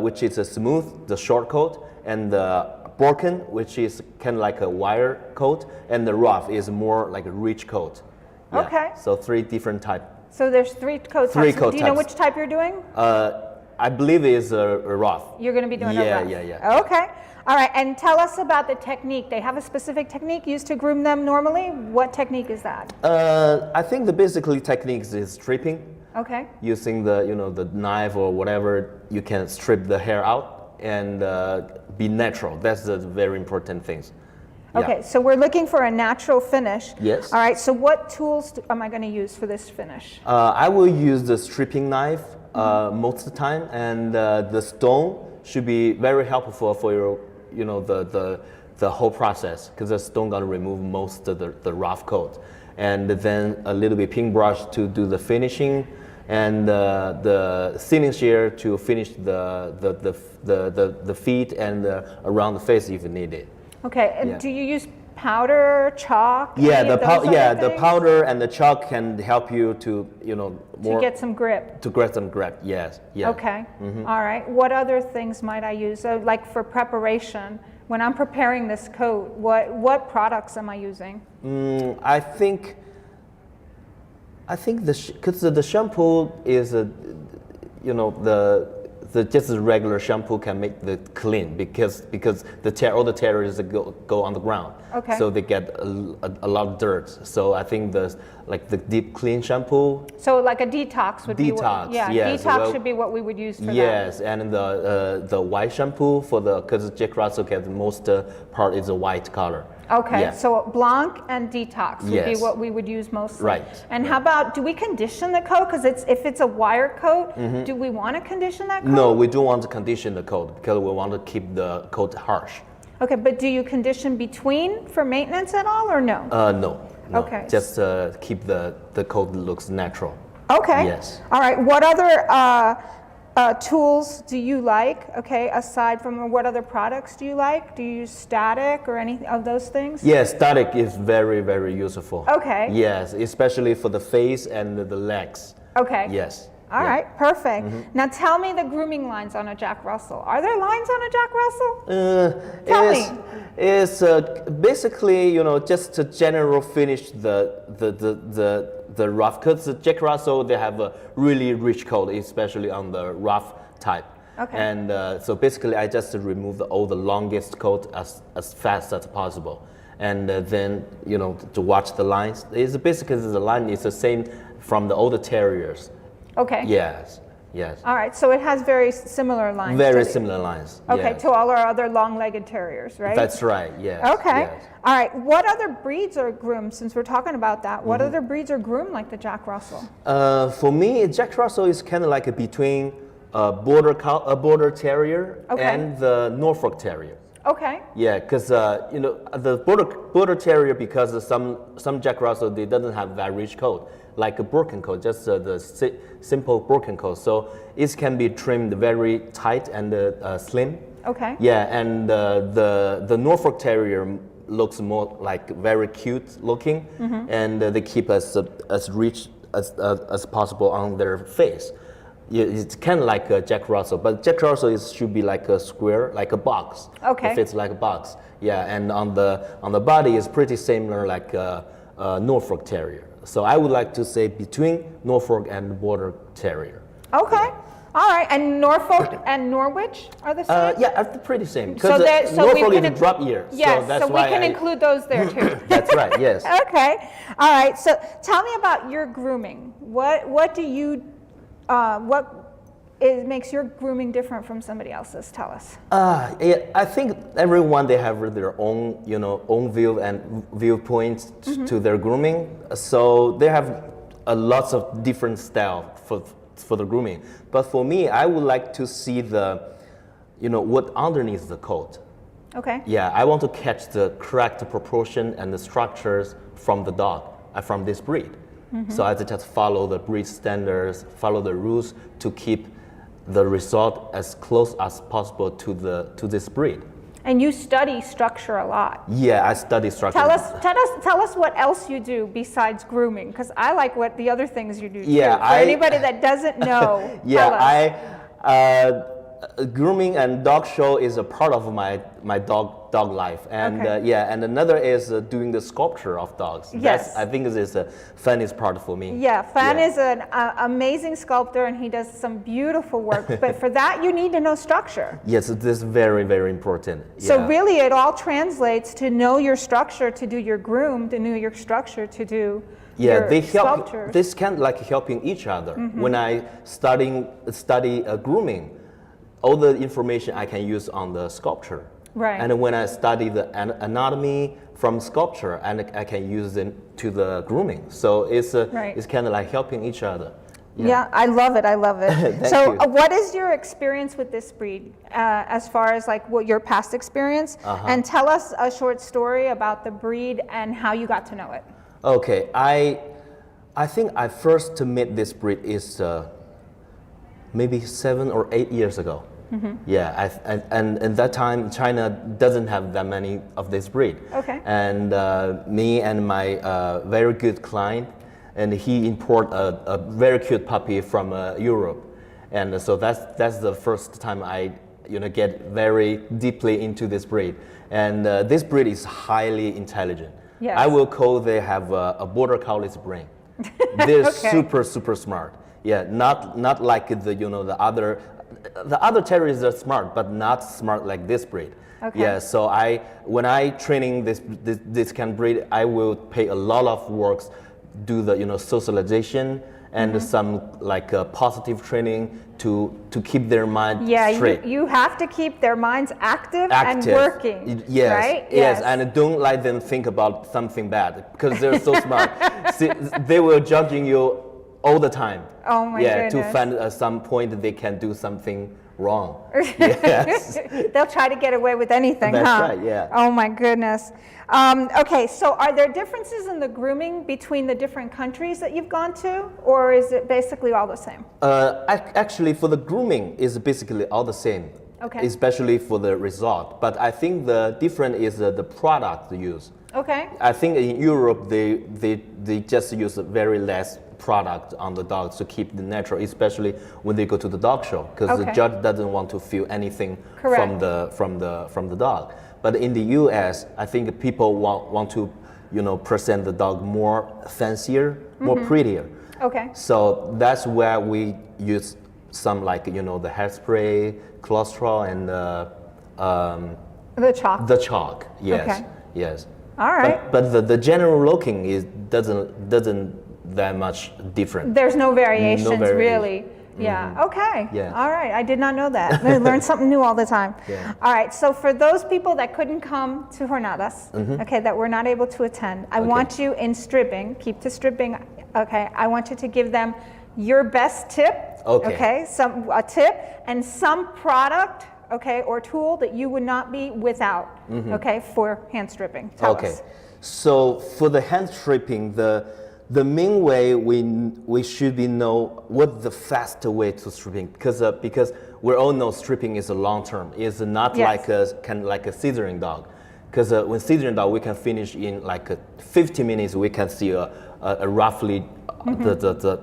which is a smooth, the short coat, and the broken, which is kind of like a wire coat, and the rough is more like a rich coat. Yeah. Okay. So 3 different types. So there's 3 coat Three types. coat Do you know types. which type you're doing? I believe it's a rough. You're going to be doing Yeah, a rough. yeah, yeah. Okay. All right. And tell us about the technique. They have a specific technique used to groom them normally. What technique is that? I think the basically techniques is stripping. Okay. Using the knife or whatever, you can strip the hair out and be natural. That's the very important things. Yeah. Okay. So we're looking for a natural finish. Yes. All right. So what tools am I going to use for this finish? I will use the stripping knife most of the time, and the stone should be very helpful for your, the whole process, because the stone gonna remove most of the rough coat, and then a little bit paintbrush to do the finishing, and the thinning shear to finish the feet and around the face if needed. Okay. And Yeah. do you use powder, chalk? Yeah, any of those other the things? powder and the chalk can help you to more To get some grip. to get some grip. Yes, yeah. Okay. All right. What other things might I use? Like for preparation, when I'm preparing this coat, what products am I using? I think because the shampoo is the just a regular shampoo can make the clean because all the terriers go on the ground. Okay. So they get a lot of dirt. So I think the deep clean shampoo. So like a detox would be Detox, what, yeah, yes, detox well, should be what we would use for Yes, and the white shampoo because Jack Russell gets most part is a white color. that. Okay, Yeah. so blanc and detox would be Yes. what we would use mostly. Right, And how about, do we condition the coat? Because if it's a wire coat, do we want to condition that coat? No, we don't want to condition the coat because we want to keep the coat harsh. Okay, but do you condition between for maintenance at all or no? No. Okay. Just keep the coat looks natural. Okay. Yes. All right. What other tools do you like? Okay. Aside from what other products do you like? Do you use static or any of those things? Yes, static is very, very useful. Okay. Yes, especially for the face and the legs. Okay. Yes. All right, perfect. Now tell me the grooming lines on a Jack Russell. Are there lines on a Jack Russell? Tell me. It's basically, just to general finish the rough, because the Jack Russell, they have a really rich coat, especially on the rough type. Okay. And so basically, I just remove all the longest coat as fast as possible. And then, to watch the lines. It's basically the line is the same from the older terriers. Okay. Yes, yes. All right, so it has very similar lines. Very similar lines. Okay, yes. to all our other long-legged terriers, right? That's right, yes. Okay. Yes. All right, what other breeds are groomed, since we're talking about that? What other breeds are groomed like the Jack Russell? For me, Jack Russell is kind of like between a border terrier and the Norfolk Terrier. Okay. Yeah, because the border terrier, because some Jack Russell, they doesn't have that rich coat, like a broken coat, just the simple broken coat. So it can be trimmed very tight and slim. Okay. Yeah, and the Norfolk Terrier looks more like very cute looking, and they keep as rich as possible on their face. Yeah, it's kind of like a Jack Russell, but Jack Russell should be like a square, like a box. Okay. It fits like a box. Yeah, and on the body is pretty similar like a Norfolk Terrier. So I would like to say between Norfolk and Border Terrier. Okay. Yeah. All right, and Norfolk and Norwich are the same? Yeah, they're pretty same. So Because so Norfolk we is a drop ear. Yes, so, that's so we why can include those there too. That's right, yes. Okay. All right, so tell me about your grooming. What do you, makes your grooming different from somebody else's? Tell us. Yeah, I think everyone, they have their own, own view and viewpoints to their grooming. So they have lots of different style for the grooming. But for me, I would like to see what underneath the coat. Okay. Yeah, I want to catch the correct proportion and the structures from the dog, from this breed. So I just follow the breed standards, follow the rules to keep the result as close as possible to this breed. And you study structure a lot. Yeah, I study structure. Tell us what else you do besides grooming, because I like what the other things you do Yeah, too. For anybody that doesn't know, yeah, tell us. Grooming and dog show is a part of my dog life, and and another is doing the sculpture of dogs. Yes, I think this is the funniest part for me. Yeah, Fan is an amazing sculptor, and he does some beautiful work. But for that, you need to know structure. Yes, this is very, very important. So really, it all translates to know your structure to do your groom, to know your structure to do. Yeah, they help. Sculptures. This kind of like helping each other. When I study grooming, all the information I can use on the sculpture. Right. And when I study the anatomy from sculpture, and I can use it to the grooming. So it's kind of like helping each other. Yeah, I love it. I love it. So you. what is your experience with this breed as far as like what your past experience? And tell us a short story about the breed and how you got to know it. Okay, I think I first met this breed is maybe 7 or 8 years ago. Yeah, and at that time, China doesn't have that many of this breed. Okay. And me and my very good client, and he import a very cute puppy from Europe. And so that's the first time I get very deeply into this breed. And this breed is highly intelligent. Yes. I will call they have a border collie's brain. They're super smart. Yeah, not like the other terriers are smart, but not smart like this breed. Okay. Yeah, so when I training this kind of breed, I will pay a lot of works, do the socialization and some like positive training to keep their mind straight. Yeah, you have to keep their minds active and working. Yes, right? Yes, and don't let them think about something bad because they're so smart. See, they will judging you all the time. Oh my goodness. To find at some point they can do something wrong. Yes. They'll try to get away with anything, That's huh? right, yeah. Oh my goodness. Okay, so are there differences in the grooming between the different countries that you've gone to, or is it basically all the same? Actually, for the grooming, is basically all the same. Okay. Especially for the result. But I think the difference is the product used. Okay. I think in Europe they just use very less product on the dogs to keep it natural, especially when they go to the dog show, because the judge doesn't want to feel anything from the dog. But in the U.S., I think people want to, present the dog more fancier, more prettier. Okay. So that's where we use some the hairspray, cholesterol, and the chalk. The chalk, yes, okay. Yes. All right. But the general looking doesn't that much different. There's no variations really. Yeah. Okay. Yeah. All right. I did not know that. I learn something new all the time. Yeah. All right. So for those people that couldn't come to Jornadas, okay, that were not able to attend, I want you in stripping. Keep to stripping. Okay. I want you to give them your best tip. Okay. A tip and some product. Okay, or tool that you would not be without. Okay, for hand stripping. Tell us. So for the hand stripping, the main way we should know what the faster way to stripping, because we all know stripping is a long term. It's not like a scissoring dog, because when scissoring dog we can finish in 50 minutes. We can see a roughly the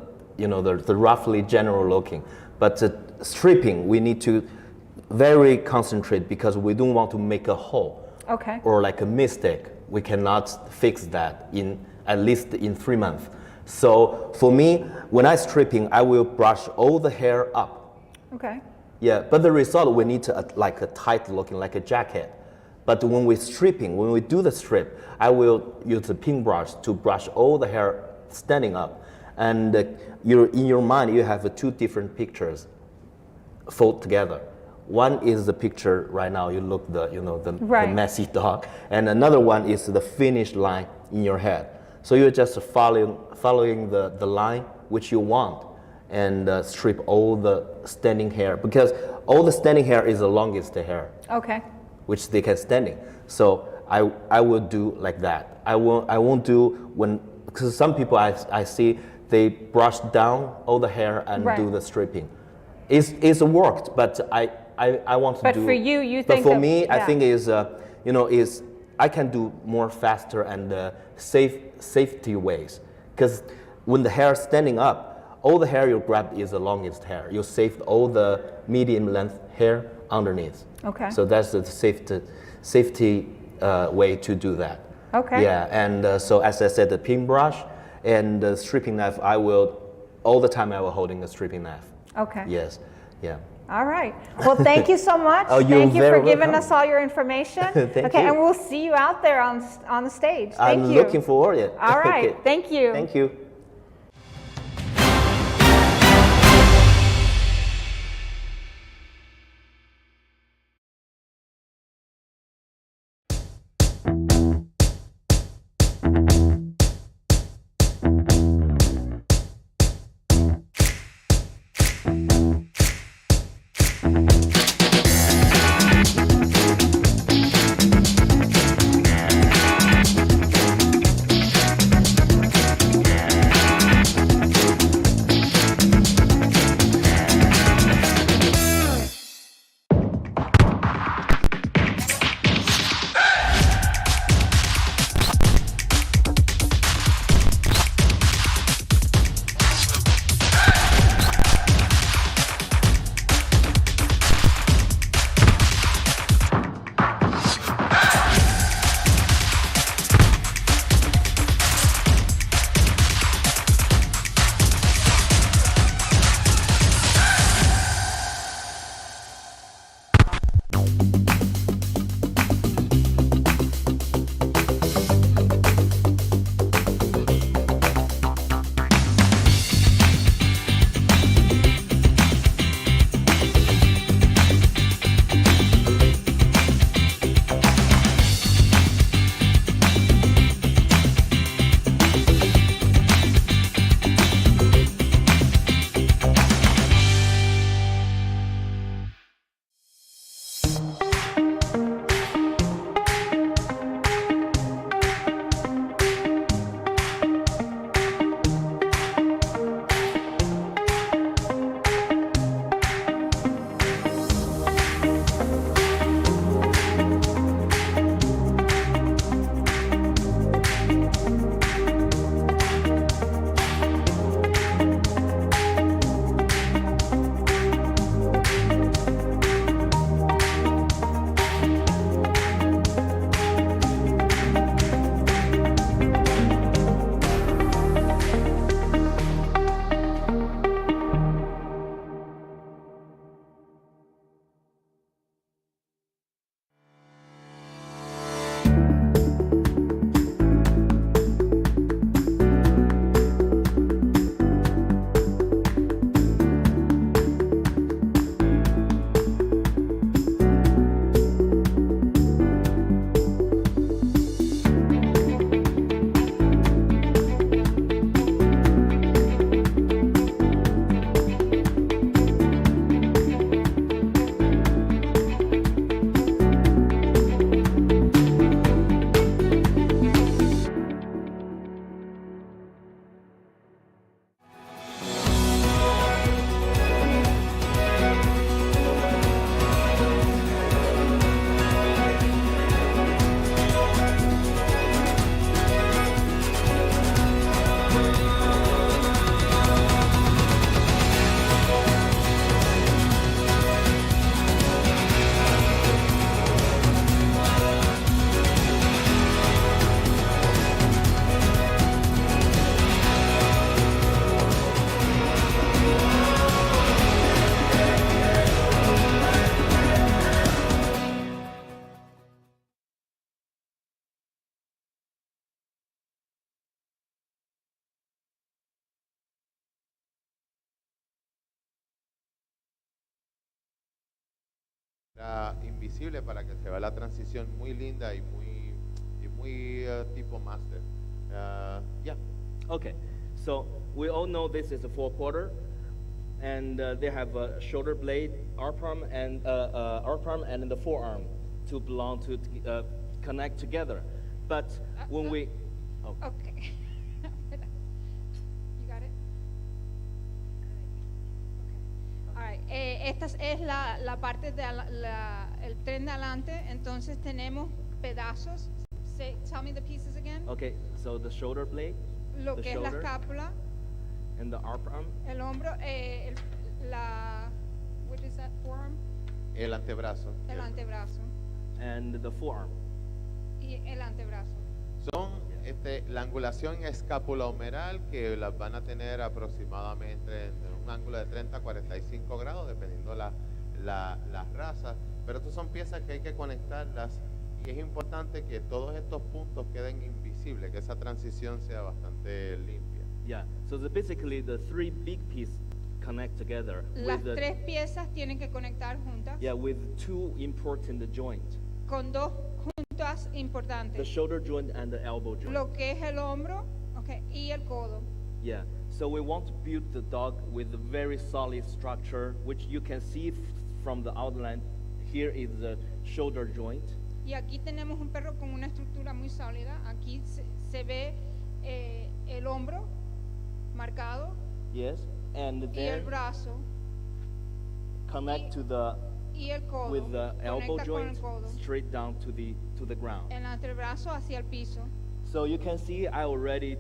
roughly general looking, but stripping we need to very concentrate, because we don't want to make a hole or a mistake. We cannot fix that at least in 3 months. So for me, when I stripping, I will brush all the hair up. Okay. Yeah, but the result we need to a tight looking, like a jacket. But when we do the strip, I will use a pin brush to brush all the hair standing up. And in your mind, you have 2 different pictures fold together. One is the picture right now. You look the messy dog, and another one is the finish line in your head. So you're just following the line which you want, and strip all the standing hair, because all the standing hair is the longest hair. Okay. Which they can standing. So I will do like that. I won't do because some people I see they brush down all the hair and do the stripping. It's worked, but I want to do. But for you think. But for me, I think is I can do more faster and safety ways, because when the hair is standing up, all the hair you grab is the longest hair. You saved all the medium length hair underneath. Okay. So that's the safety way to do that. Okay. Yeah, and so as I said, the pin brush and the stripping knife, all the time I will holding a stripping knife. Okay. Yes. Yeah. All right. Well, thank you so much. Thank you for giving us all your information. Thank you. And we'll see you out there on the stage. Thank I'm you. looking forward to it. All right. Thank you. Thank you. invisible para que se vea la transición muy linda y muy tipo master. Yeah. Okay, so we all know this is a 4/4, and they have a shoulder blade, arm and the forearm to belong to connect together. But when we Okay. You got it? Okay. All right. Esta es la parte de el tren de adelante. Entonces tenemos pedazos. Tell me the pieces again. Okay, so the shoulder blade, Lo the que es la shoulder, escápula, and the arm, el hombro, what is that, forearm? El antebrazo. El antebrazo and the forearm. y el antebrazo. Son la angulación escapulohumeral, que las van a tener aproximadamente en un ángulo de 30 a 45 grados, dependiendo las razas. Pero estas son piezas que hay que conectarlas, y es importante que todos estos puntos queden invisibles, que esa transición sea bastante limpia. Yeah, so basically the three big pieces connect together. Las with tres piezas tienen que conectar juntas with two important joints, con dos juntas the importantes. shoulder joint and the elbow joint. Lo que es el hombro, okay, y el codo. Yeah, so we want to build the dog with a very solid structure, which you can see from the outline. Here is the shoulder joint. Y aquí tenemos un perro con una estructura muy sólida. Aquí se ve el hombro marcado Yes, and y el then brazo connect to the y el codo. with the elbow Conecta con joint el codo. straight down to the ground. El antebrazo hacia el piso. So you can see I already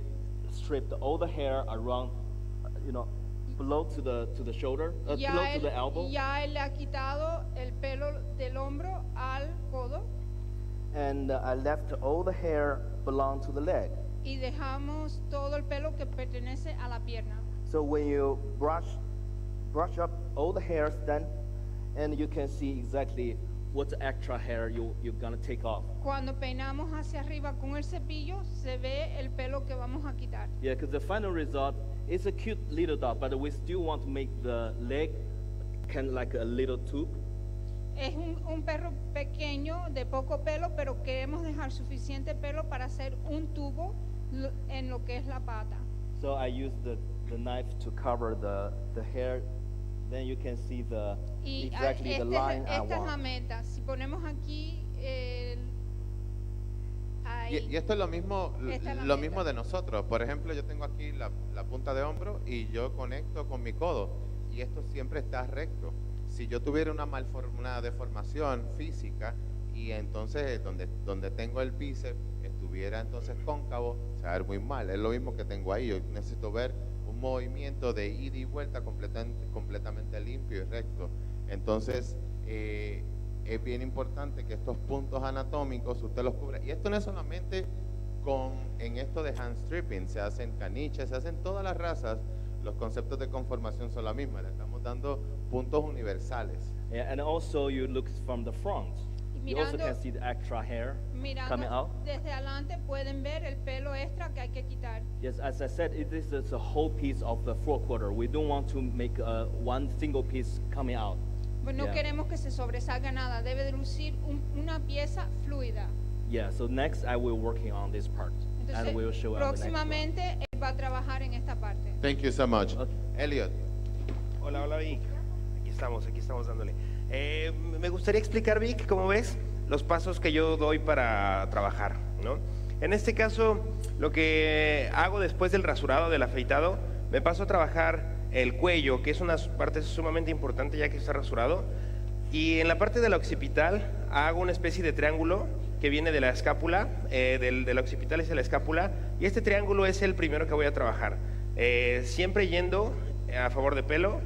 stripped all the hair around, below to the shoulder, below to the elbow, Ya él le ha quitado el pelo del hombro al codo and I left all the hair belong to the leg. y dejamos todo el pelo que pertenece a la pierna. So when you brush up all the hairs, then, and you can see exactly what extra hair you're gonna take off. Cuando peinamos hacia arriba con el cepillo, se ve el pelo que vamos a quitar. Yeah, because the final result is a cute little dog, but we still want to make the leg kind of like a little tube. Es un perro pequeño, de poco pelo, pero queremos dejar suficiente pelo para hacer un tubo en lo que es la pata. So I use the knife to cover the hair. Then you can see exactly the line I esta es la want. meta. Si ponemos aquí ahí, Y esto es lo mismo, Esta es la lo meta. mismo de nosotros. Por ejemplo, yo tengo aquí la punta de hombro y yo conecto con mi codo, y esto siempre está recto. Si yo tuviera una deformación física, y entonces donde tengo el bíceps estuviera entonces cóncavo, se va a ver muy mal. Es lo mismo que tengo ahí. Yo necesito ver un movimiento de ida y vuelta completamente limpio y recto. Entonces es bien importante que estos puntos anatómicos usted los cubra. Y esto no es solamente en esto de hand stripping, se hacen caniches, se hacen todas las razas. Los conceptos de conformación son la misma, le estamos dando puntos universales. Yeah, and also you look from the front. You also Mirando- can see the extra hair coming mirando out. desde adelante pueden ver el pelo extra que hay que quitar. Yes, as I said, this is a whole piece of the 4/4. We don't want to make one single piece coming out. Pues no Yeah. queremos que se sobresalga nada, debe de lucir una pieza fluida. Yeah, so next I will working on this part, Entonces, and we will show on the next one. próximamente él va a trabajar en esta parte. Thank you so much. Okay. Elliot. Hola Vic. Aquí estamos dándole. Me gustaría explicar, Vic, ¿cómo ves? Los pasos que yo doy para trabajar, ¿no? En este caso, lo que hago después del rasurado, del afeitado, me paso a trabajar el cuello, que es una parte sumamente importante ya que está rasurado. Y en la parte de la occipital hago una especie de triángulo que viene de la escápula, de la occipital hacia la escápula, y este triángulo es el primero que voy a trabajar. Siempre yendo a favor de pelo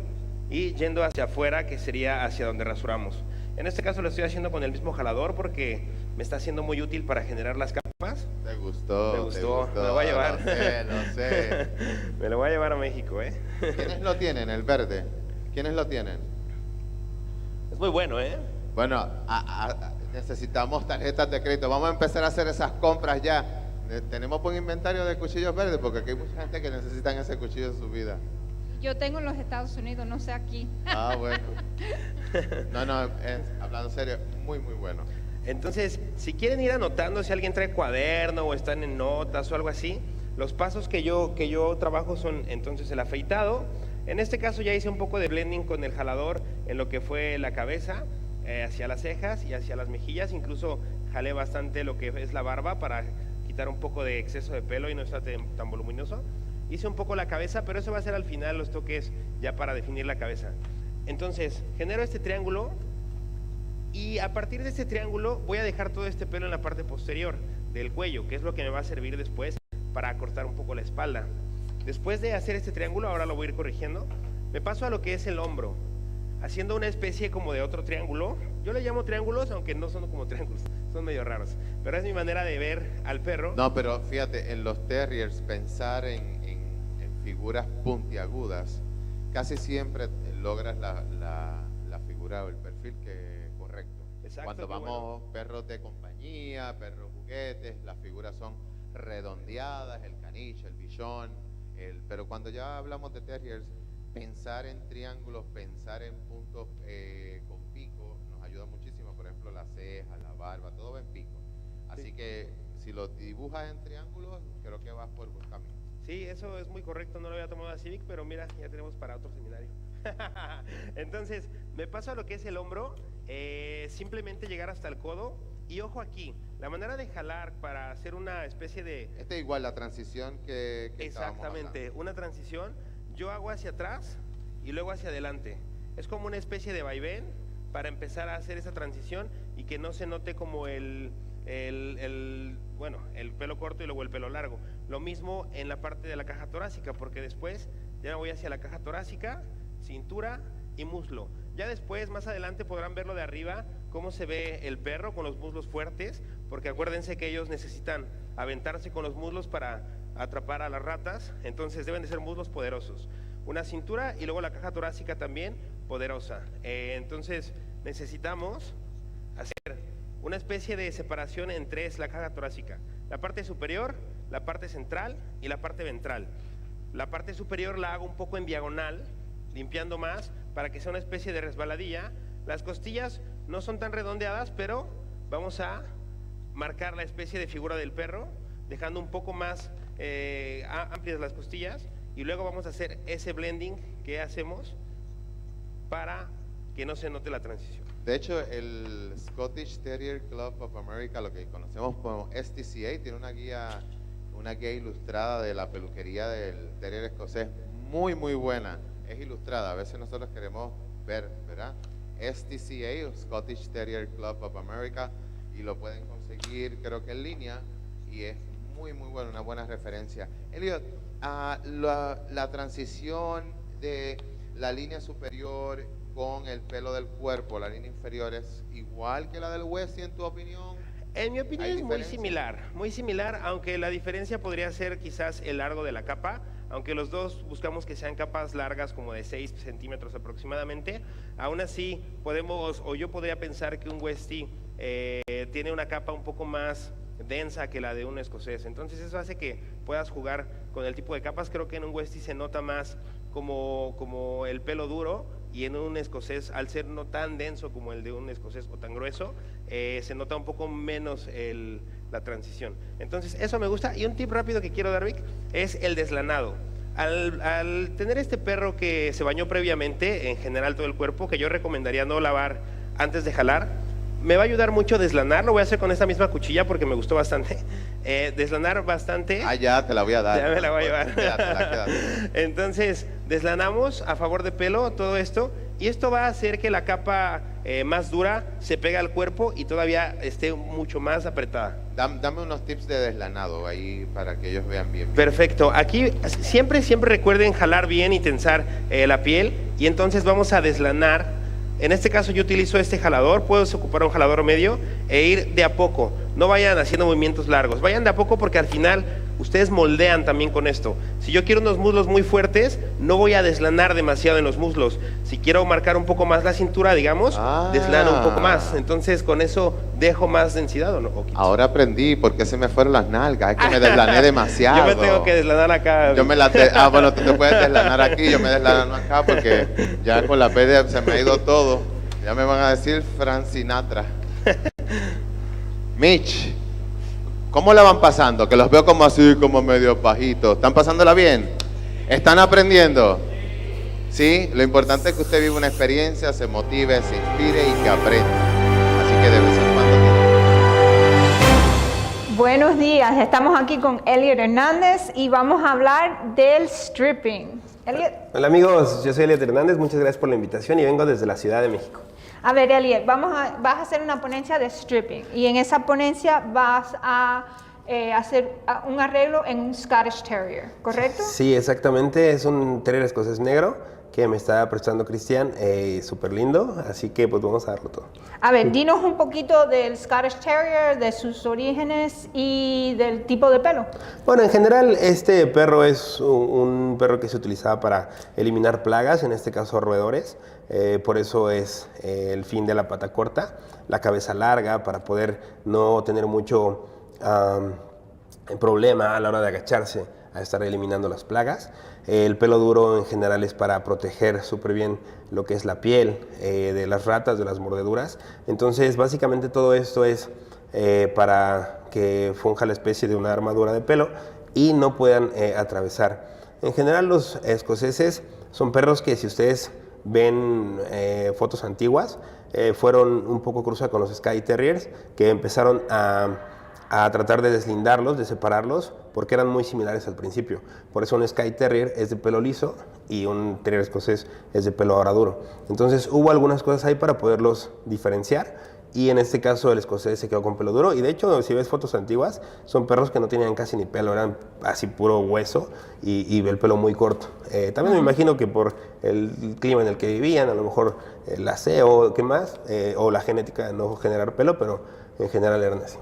y yendo hacia afuera, que sería hacia donde rasuramos. En este caso lo estoy haciendo con el mismo jalador porque me está siendo muy útil para generar las capas. ¿Te gustó? Me gustó, me lo voy a llevar. Lo sé. Me lo voy a llevar a México, ¿eh? ¿Quiénes lo tienen, el verde? ¿Quiénes lo tienen? Es muy bueno, ¿eh? Bueno, necesitamos tarjetas de crédito. Vamos a empezar a hacer esas compras ya. Tenemos buen inventario de cuchillos verdes porque aquí hay mucha gente que necesitan ese cuchillo en su vida. Yo tengo en los Estados Unidos, no sé aquí. Ah, bueno. No, hablando serio, muy bueno. Entonces, si quieren ir anotando, si alguien trae cuaderno o están en notas o algo así, los pasos que yo trabajo son entonces el afeitado. En este caso ya hice un poco de blending con el jalador en lo que fue la cabeza, hacia las cejas y hacia las mejillas. Incluso jalé bastante lo que es la barba para quitar un poco de exceso de pelo y no estar tan voluminoso. Hice un poco la cabeza, pero eso va a ser al final los toques ya para definir la cabeza. Entonces, genero este triángulo y a partir de este triángulo voy a dejar todo este pelo en la parte posterior del cuello, que es lo que me va a servir después para cortar un poco la espalda. Después de hacer este triángulo, ahora lo voy a ir corrigiendo, me paso a lo que es el hombro, haciendo una especie como de otro triángulo. Yo le llamo triángulos, aunque no son como triángulos, son medio raros, pero es mi manera de ver al perro. No, pero fíjate, en los terriers pensar en figuras puntiagudas, casi siempre logras la figura o el perfil correcto. Exacto, cuando vamos perros de compañía, perros juguetes, las figuras son redondeadas, el caniche, el bichón, pero cuando ya hablamos de terriers, pensar en triángulos, pensar en puntos con pico nos ayuda muchísimo. Por ejemplo, las cejas, la barba, todo va en pico. Así que si lo dibujas en triángulos, creo que vas por buen camino. Sí, eso es muy correcto, no lo había tomado a Civic, pero mira, ya tenemos para otro seminario. Entonces, me paso a lo que es el hombro, simplemente llegar hasta el codo. Y ojo aquí, la manera de jalar para hacer una especie de... Igual la transición que exactamente, una transición, yo hago hacia atrás y luego hacia adelante. Es como una especie de vaivén para empezar a hacer esa transición y que no se note como el pelo corto y luego el pelo largo. Lo mismo en la parte de la caja torácica, porque después ya me voy hacia la caja torácica, cintura y muslo. Ya después, más adelante, podrán verlo de arriba, cómo se ve el perro con los muslos fuertes, porque acuérdense que ellos necesitan aventarse con los muslos para atrapar a las ratas, entonces deben de ser muslos poderosos. Una cintura y luego la caja torácica también poderosa. Entonces necesitamos hacer una especie de separación en tres la caja torácica: la parte superior, la parte central y la parte ventral. La parte superior la hago un poco en diagonal, limpiando más para que sea una especie de resbaladilla. Las costillas no son tan redondeadas, pero vamos a marcar la especie de figura del perro, dejando un poco más amplias las costillas, y luego vamos a hacer ese blending que hacemos para que no se note la transición. De hecho, el Scottish Terrier Club of America, lo que conocemos como STCA, tiene una guía ilustrada de la peluquería del terrier escocés, muy buena. Es ilustrada, a veces nosotros queremos ver, ¿verdad? STCA, Scottish Terrier Club of America, y lo pueden conseguir, creo que en línea, y es muy buena, una buena referencia. Elliot, la transición de la línea superior con el pelo del cuerpo, la línea inferior, ¿es igual que la del Westie en tu opinión? En mi opinión es muy similar, aunque la diferencia podría ser quizás el largo de la capa, aunque los dos buscamos que sean capas largas como de 6 centímetros aproximadamente. Aún así yo podría pensar que un Westie tiene una capa un poco más densa que la de un escocés, entonces eso hace que puedas jugar con el tipo de capas. Creo que en un Westie se nota más como el pelo duro, y en un escocés, al ser no tan denso como el de un escocés o tan grueso, se nota un poco menos la transición. Entonces eso me gusta. Y un tip rápido que quiero dar, Vic, es el deslanado. Al tener este perro que se bañó previamente, en general todo el cuerpo, que yo recomendaría no lavar antes de jalar, me va a ayudar mucho deslanar. Lo voy a hacer con esta misma cuchilla porque me gustó bastante. Deslanar bastante. Ya te la voy a dar. Ya me la voy a llevar. Quédatela. Entonces deslanamos a favor de pelo todo esto, y esto va a hacer que la capa más dura se pegue al cuerpo y todavía esté mucho más apretada. Dame unos tips de deslanado ahí para que ellos vean bien. Perfecto. Aquí siempre recuerden jalar bien y tensar la piel, y entonces vamos a deslanar. En este caso yo utilizo este jalador, puedes ocupar un jalador medio e ir de a poco. No vayan haciendo movimientos largos, vayan de a poco, porque al final ustedes moldean también con esto. Si yo quiero unos muslos muy fuertes, no voy a deslanar demasiado en los muslos. Si quiero marcar un poco más la cintura, digamos, deslano un poco más. Entonces con eso dejo más densidad, ¿o no? Ahora aprendí por qué se me fueron las nalgas, es que me deslané demasiado. Yo me tengo que deslanar acá. Bueno, tú te puedes deslanar aquí, yo me deslano acá porque ya con la pérdida se me ha ido todo. Ya me van a decir Frank Sinatra. Mich, ¿cómo la van pasando? Que los veo como así, como medio pajitos. ¿Están pasándola bien? ¿Están aprendiendo? Sí, lo importante es que usted viva una experiencia, se motive, se inspire y que aprenda. Así que de vez en cuando tiene. Buenos días, estamos aquí con Elliot Hernández y vamos a hablar del stripping. Elliot. Hola amigos, yo soy Elliot Hernández, muchas gracias por la invitación y vengo desde la Ciudad de México. A ver, Elliot, vas a hacer una ponencia de stripping y en esa ponencia vas a hacer un arreglo en un Scottish Terrier, ¿correcto? Sí, exactamente, es un terrier escocés negro que me está prestando Cristian, súper lindo, así que pues vamos a darlo todo. A ver, dinos un poquito del Scottish Terrier, de sus orígenes y del tipo de pelo. Bueno, en general este perro es un perro que se utilizaba para eliminar plagas, en este caso roedores. Por eso es el fin de la pata corta, la cabeza larga para poder no tener mucho problema a la hora de agacharse a estar eliminando las plagas. El pelo duro en general es para proteger súper bien lo que es la piel de las ratas, de las mordeduras. Entonces básicamente todo esto es para que funja la especie de una armadura de pelo y no puedan atravesar. En general los escoceses son perros que si ustedes ven fotos antiguas, fueron un poco cruza con los Skye Terriers, que empezaron a tratar de deslindarlos, de separarlos, porque eran muy similares al principio. Por eso un Skye Terrier es de pelo liso y un Terrier escocés es de pelo ahora duro. Entonces hubo algunas cosas ahí para poderlos diferenciar. Y en este caso el escocés se quedó con pelo duro. Y de hecho, si ves fotos antiguas, son perros que no tenían casi ni pelo, eran así puro hueso y el pelo muy corto. También me imagino que por el clima en el que vivían, a lo mejor el aseo, ¿qué más? O la genética de no generar pelo, pero en general eran así.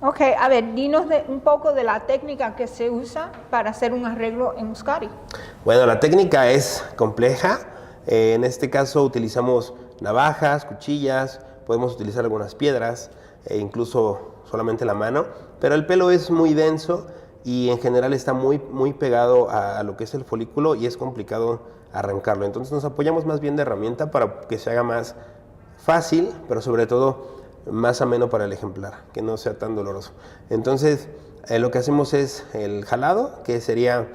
Ok, a ver, dinos un poco de la técnica que se usa para hacer un arreglo en un Scotty. Bueno, la técnica es compleja. En este caso utilizamos navajas, cuchillas, podemos utilizar algunas piedras, incluso solamente la mano, pero el pelo es muy denso y en general está muy pegado a lo que es el folículo y es complicado arrancarlo. Entonces nos apoyamos más bien de herramienta para que se haga más fácil, pero sobre todo más ameno para el ejemplar, que no sea tan doloroso. Entonces lo que hacemos es el jalado, que sería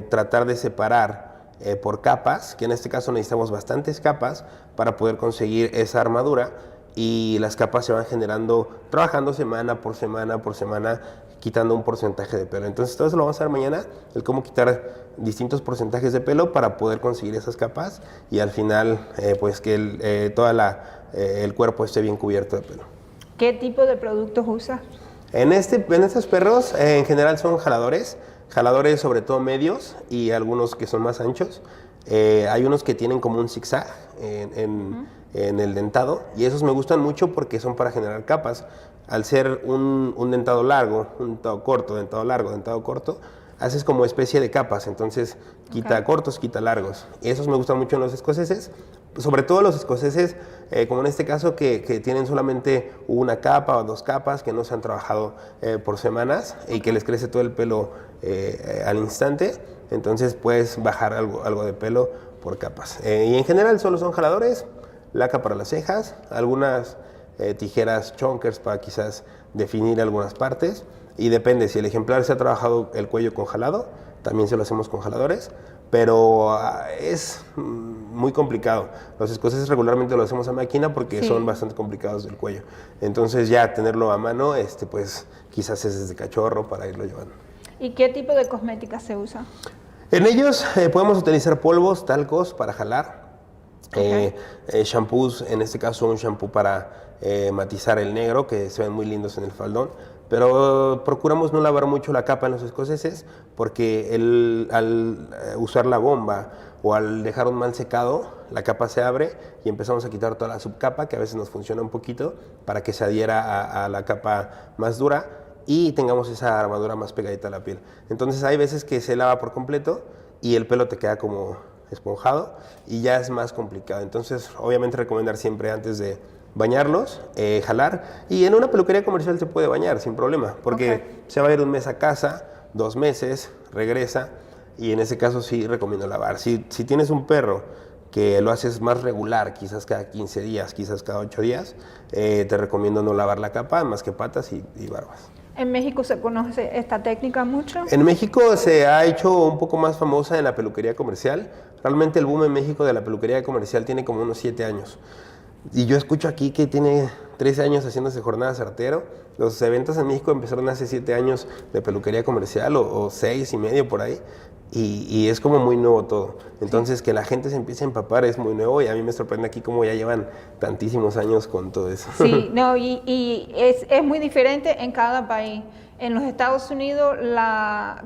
tratar de separar por capas, que en este caso necesitamos bastantes capas para poder conseguir esa armadura, y las capas se van generando trabajando semana por semana, quitando un porcentaje de pelo. Entonces todo eso lo vamos a ver mañana, el cómo quitar distintos porcentajes de pelo para poder conseguir esas capas y al final pues que el cuerpo esté bien cubierto de pelo. ¿Qué tipo de productos usas? En estos perros en general son jaladores sobre todo medios y algunos que son más anchos. Hay unos que tienen como un zigzag en el dentado y esos me gustan mucho porque son para generar capas. Al ser un dentado largo, un dentado corto, dentado largo, dentado corto, haces como especie de capas, entonces quita cortos, quita largos. Y esos me gustan mucho en los escoceses, sobre todo los escoceses, como en este caso, que tienen solamente una capa o dos capas, que no se han trabajado por semanas y que les crece todo el pelo al instante, entonces puedes bajar algo de pelo por capas. Y en general solo son jaladores, laca para las cejas, algunas tijeras chonkers para quizás definir algunas partes, y depende, si el ejemplar se ha trabajado el cuello con jalado, también se lo hacemos con jaladores, pero es muy complicado. Los escoceses regularmente lo hacemos a máquina porque son bastante complicados del cuello. Entonces ya tenerlo a mano, pues quizás es desde cachorro para irlo llevando. ¿Y qué tipo de cosmética se usa? En ellos podemos utilizar polvos, talcos para jalar, shampoos, en este caso un shampoo para matizar el negro, que se ven muy lindos en el faldón. Pero procuramos no lavar mucho la capa en los escoceses porque al usar la bomba o al dejar un mal secado, la capa se abre y empezamos a quitar toda la subcapa, que a veces nos funciona un poquito para que se adhiera a la capa más dura, y tengamos esa armadura más pegadita a la piel. Entonces hay veces que se lava por completo y el pelo te queda como esponjado y ya es más complicado. Entonces obviamente recomendar siempre antes de bañarlos, jalar, y en una peluquería comercial se puede bañar sin problema, porque se va a ir un mes a casa, 2 meses, regresa, y en ese caso sí recomiendo lavar. Si tienes un perro que lo haces más regular, quizás cada 15 días, quizás cada 8 días, te recomiendo no lavar la capa, más que patas y barbas. ¿En México se conoce esta técnica mucho? En México se ha hecho un poco más famosa en la peluquería comercial. Realmente el boom en México de la peluquería comercial tiene como unos 7 años. Y yo escucho aquí que tiene 13 años haciéndose Jornadas ARTERO. Los eventos en México empezaron hace 7 años de peluquería comercial o 6 y medio por ahí. Y es como muy nuevo todo. Entonces que la gente se empiece a empapar es muy nuevo y a mí me sorprende aquí cómo ya llevan tantísimos años con todo eso. Sí, no, y es muy diferente en cada país. En los Estados Unidos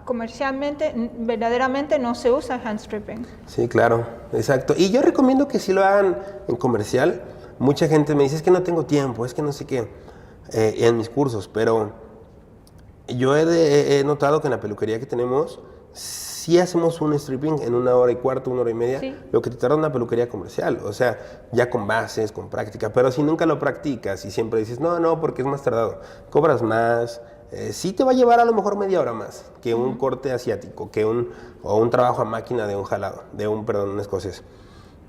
comercialmente, verdaderamente no se usa hand stripping. Sí, claro, exacto. Y yo recomiendo que sí lo hagan en comercial. Mucha gente me dice, es que no tengo tiempo, es que no sé qué, en mis cursos, pero yo he notado que en la peluquería que tenemos, sí hacemos un stripping en 1 hora y cuarto, 1 hora y media, sí, lo que te tarda una peluquería comercial, o sea, ya con bases, con práctica, pero si nunca lo practicas y siempre dices, no, porque es más tardado, cobras más, sí te va a llevar a lo mejor media hora más que un corte asiático, o un trabajo a máquina de un escocés.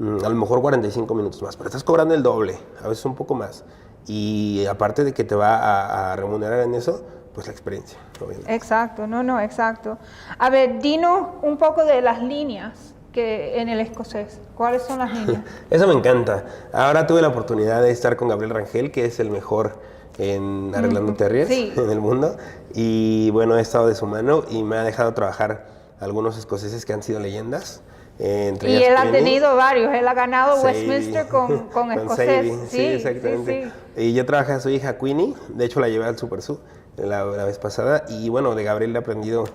A lo mejor 45 minutos más, pero estás cobrando el doble, a veces un poco más. Y aparte de que te va a remunerar en eso, pues la experiencia, obviamente. Exacto, exacto. A ver, dinos un poco de las líneas que en el escocés. ¿Cuáles son las líneas? Eso me encanta. Ahora tuve la oportunidad de estar con Gabriel Rangel, que es el mejor en arreglando terriers en el mundo. Y bueno, he estado de su mano y me ha dejado trabajar algunos escoceses que han sido leyendas. Y él ha tenido varios, él ha ganado Westminster con escocés. Sí, exactamente. Sí. Y yo trabajé a su hija Queenie, de hecho la llevé al Super Zoo la vez pasada, y bueno, de Gabriel he aprendido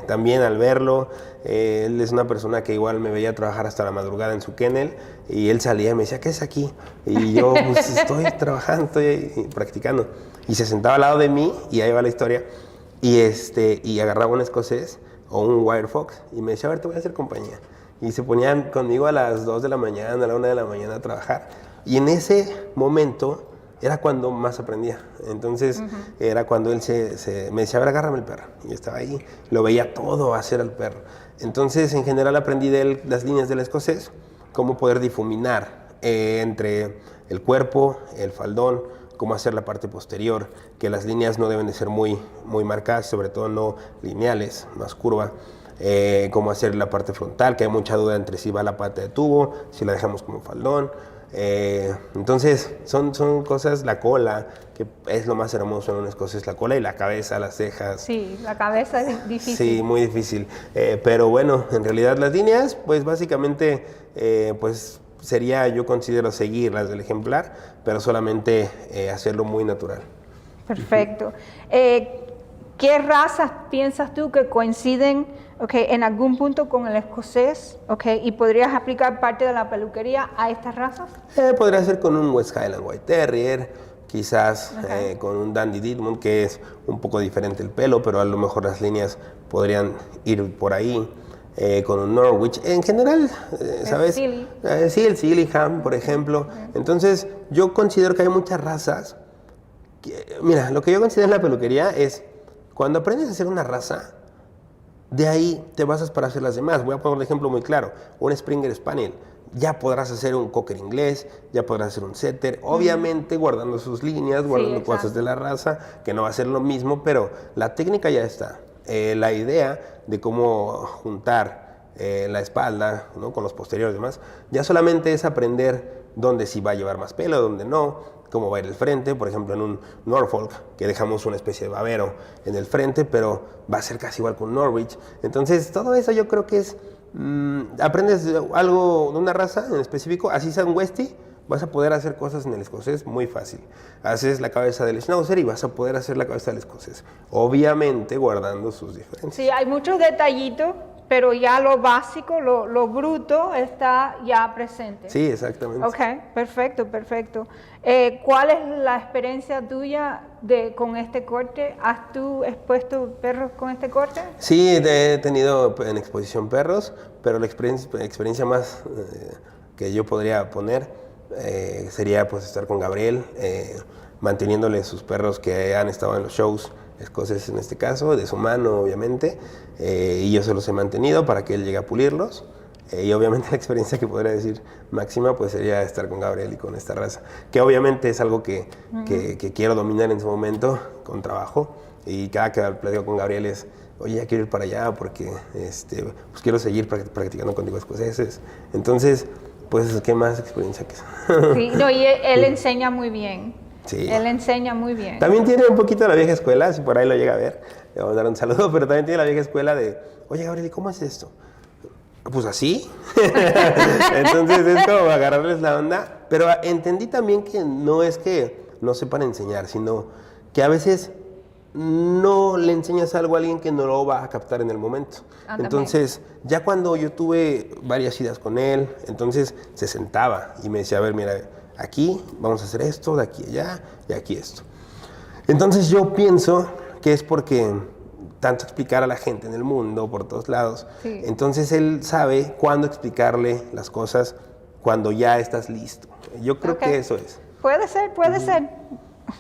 también al verlo. Él es una persona que igual me veía trabajar hasta la madrugada en su kennel, y él salía y me decía, ¿qué es aquí? Y yo, pues estoy trabajando, estoy practicando. Y se sentaba al lado de mí, y ahí va la historia, y agarraba un escocés o un wire fox y me decía, a ver, te voy a hacer compañía. Y se ponían conmigo a las 2 de la mañana, a la 1 de la mañana a trabajar. Y en ese momento era cuando más aprendía. Entonces era cuando él me decía, a ver, agárrame el perro. Y yo estaba ahí, lo veía todo hacer al perro. Entonces en general aprendí de él las líneas del escocés, cómo poder difuminar entre el cuerpo, el faldón, cómo hacer la parte posterior, que las líneas no deben de ser muy marcadas, sobre todo no lineales, más curva, cómo hacer la parte frontal, que hay mucha duda entre si va la pata de tubo, si la dejamos como faldón. Entonces son cosas, la cola, que es lo más hermoso en un escocés, la cola y la cabeza, las cejas. Sí, la cabeza es difícil. Sí, muy difícil. Pero bueno, en realidad las líneas, pues básicamente, pues sería, yo considero, seguir las del ejemplar, pero solamente hacerlo muy natural. Perfecto. ¿Qué razas piensas tú que coinciden en algún punto con el escocés? ¿Y podrías aplicar parte de la peluquería a estas razas? Podría ser con un West Highland White Terrier, quizás con un Dandy Ditmund, que es un poco diferente el pelo, pero a lo mejor las líneas podrían ir por ahí. Con un Norwich, en general, ¿sabes? Sí, el 𝓘𝓷𝓼𝓹𝓲𝓻𝓿, por ejemplo. Entonces, yo considero que hay muchas razas. Mira, lo que yo considero en la peluquería es, cuando aprendes a hacer una raza, de ahí te basas para hacer las demás. Voy a poner un ejemplo muy claro, un Springer Spaniel. Ya podrás hacer un Cocker inglés, ya podrás hacer un setter, obviamente guardando sus líneas, guardando cosas de la raza, que no va a ser lo mismo, pero la técnica ya está. La idea de cómo juntar la espalda, ¿no?, con los posteriores y demás, ya solamente es aprender dónde sí va a llevar más pelo, dónde no, cómo va a ir el frente. Por ejemplo, en un Norfolk, que dejamos una especie de babero en el frente, pero va a ser casi igual que un Norwich. Entonces, todo eso yo creo que es, aprendes algo de una raza en específico, así sea un Westie, vas a poder hacer cosas en el escocés muy fácil. Haces la cabeza del Schnauzer y vas a poder hacer la cabeza del escocés, obviamente guardando sus diferencias. Sí, hay muchos detallitos, pero ya lo básico, lo bruto está ya presente. Sí, exactamente. Ok, perfecto. ¿Cuál es la experiencia tuya con este corte? ¿Has tú expuesto perros con este corte? Sí, he tenido en exposición perros, pero la experiencia más que yo podría poner sería pues estar con Gabriel, manteniéndole sus perros que han estado en los shows escoceses en este caso, de su mano obviamente, y yo se los he mantenido para que él llegue a pulirlos. Y obviamente la experiencia que podría decir máxima pues sería estar con Gabriel y con esta raza, que obviamente es algo que quiero dominar en su momento con trabajo, y cada que platico con Gabriel es, oye, ya quiero ir para allá porque pues quiero seguir practicando contigo escoceses. Entonces, pues, ¿qué más experiencia que eso? Sí, no, y él enseña muy bien. Sí. Él enseña muy bien. También tiene un poquito de la vieja escuela, si por ahí lo llega a ver, le vamos a dar un saludo, pero también tiene la vieja escuela de, oye, Gabriel, ¿y cómo es esto? Pues así. Entonces es como agarrarles la onda. Pero entendí también que no es que no sepan enseñar, sino que a veces no le enseñas algo a alguien que no lo va a captar en el momento. Entonces, ya cuando yo tuve varias idas con él, entonces se sentaba y me decía, a ver, mira, aquí vamos a hacer esto, de aquí a allá y aquí esto. Entonces yo pienso que es porque tanto explicar a la gente en el mundo, por todos lados, sí. Entonces él sabe cuándo explicarle las cosas cuando ya estás listo. Yo creo que eso es. Puede ser, puede ser.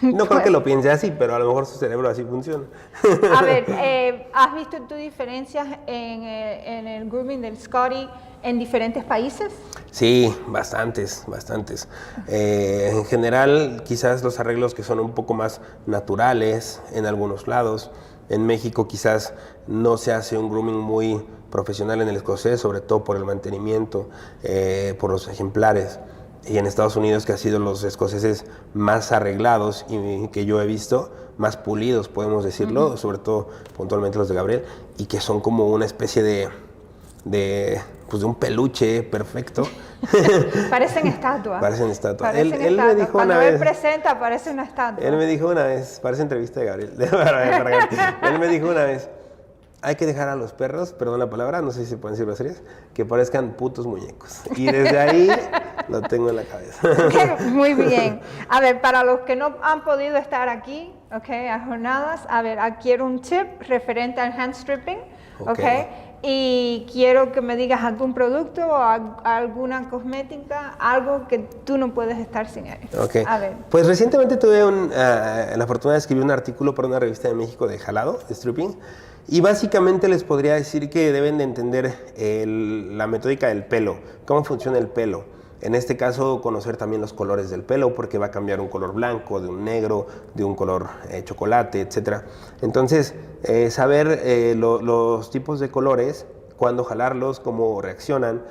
No creo que lo piense así, pero a lo mejor su cerebro así funciona. A ver, ¿has visto tú diferencias en el grooming del Scotty en diferentes países? Sí, bastantes, bastantes. En general, quizás los arreglos que son un poco más naturales en algunos lados. En México quizás no se hace un grooming muy profesional en el escocés, sobre todo por el mantenimiento, por los ejemplares. Y en Estados Unidos, que ha sido los escoceses más arreglados y que yo he visto, más pulidos, podemos decirlo, sobre todo puntualmente los de Gabriel, y que son como una especie de un peluche perfecto. Parecen estatuas. Parecen estatuas. Él me dijo cuando una vez, él presenta, parece una estatua. Él me dijo una vez, parece entrevista de Gabriel. Él me dijo una vez, hay que dejar a los perros, perdón la palabra, no sé si se pueden decir groserías, que parezcan putos muñecos. Y desde ahí lo tengo en la cabeza. Muy bien. A ver, para los que no han podido estar aquí, a jornadas, a ver, quiero un tip referente al hand stripping, y quiero que me digas algún producto o alguna cosmética, algo que tú no puedes estar sin él. A ver. Pues recientemente tuve la fortuna de escribir un artículo para una revista de México de jalado, de stripping, y básicamente les podría decir que deben de entender la metódica del pelo, cómo funciona el pelo. En este caso, conocer también los colores del pelo, porque va a cambiar un color blanco, de un negro, de un color chocolate, etc. Entonces, saber los tipos de colores, cuándo jalarlos, cómo reaccionan.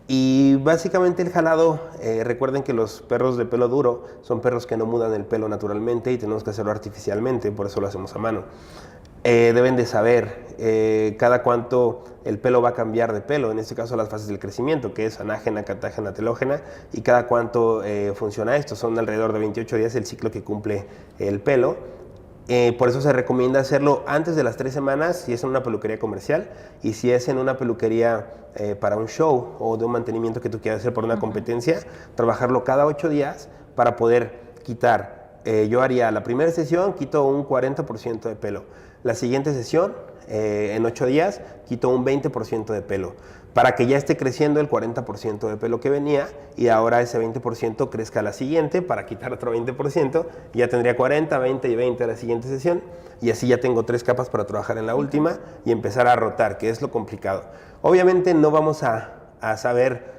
Y básicamente el jalado, recuerden que los perros de pelo duro son perros que no mudan el pelo naturalmente y tenemos que hacerlo artificialmente, por eso lo hacemos a mano. Deben de saber cada cuánto el pelo va a cambiar de pelo, en este caso las fases del crecimiento, que es anágena, catágena, telógena, y cada cuánto funciona esto. Son alrededor de 28 días el ciclo que cumple el pelo. Por eso se recomienda hacerlo antes de las 3 semanas si es en una peluquería comercial, y si es en una peluquería para un show o de un mantenimiento que tú quieras hacer por una competencia, trabajarlo cada 8 días para poder quitar. Yo haría la primera sesión, quito un 40% de pelo. La siguiente sesión, en 8 días, quito un 20% de pelo, para que ya esté creciendo el 40% de pelo que venía, y ahora ese 20% crezca a la siguiente para quitar otro 20%, y ya tendría 40, 20 y 20 a la siguiente sesión, y así ya tengo 3 capas para trabajar en la última y empezar a rotar, que es lo complicado. Obviamente no vamos a saber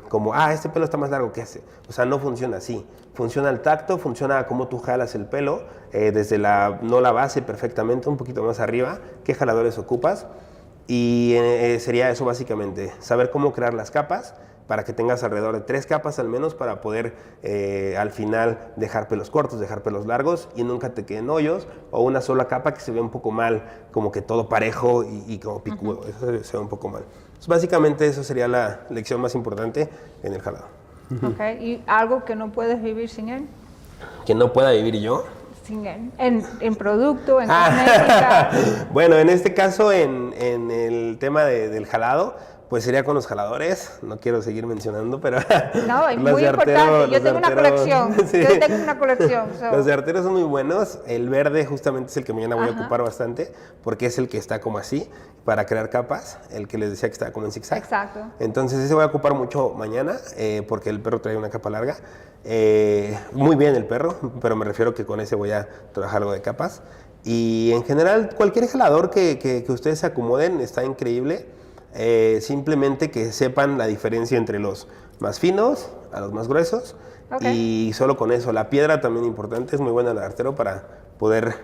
como, este pelo está más largo que ese. O sea, no funciona así. Funciona al tacto, funciona como tú jalas el pelo, desde no la base perfectamente, un poquito más arriba, qué jaladores ocupas. Y sería eso básicamente, saber cómo crear las capas para que tengas alrededor de 3 capas al menos para poder al final dejar pelos cortos, dejar pelos largos y nunca te queden hoyos, o una sola capa que se ve un poco mal, como que todo parejo y como picudo. Eso se ve un poco mal. Entonces, básicamente eso sería la lección más importante en el jalado. ¿Y algo que no puedes vivir sin él? ¿Que no pueda vivir yo? Sin él. En producto, en cosmética. Bueno, en este caso, en el tema del jalado, pues sería con los jaladores, no quiero seguir mencionando, pero... No, es los muy de importante, yo los tengo de una colección, sí. yo tengo una colección. Los de artero son muy buenos, el verde justamente es el que mañana voy a ocupar bastante, porque es el que está como así, para crear capas, el que les decía que está como en zigzag. Exacto. Entonces ese voy a ocupar mucho mañana, porque el perro trae una capa larga. Muy bien el perro, pero me refiero que con ese voy a trabajar algo de capas. Y en general, cualquier jalador que ustedes se acomoden está increíble. Simplemente que sepan la diferencia entre los más finos a los más gruesos. Okay. Y solo con eso. La piedra también importante, es muy buena la de artero para poder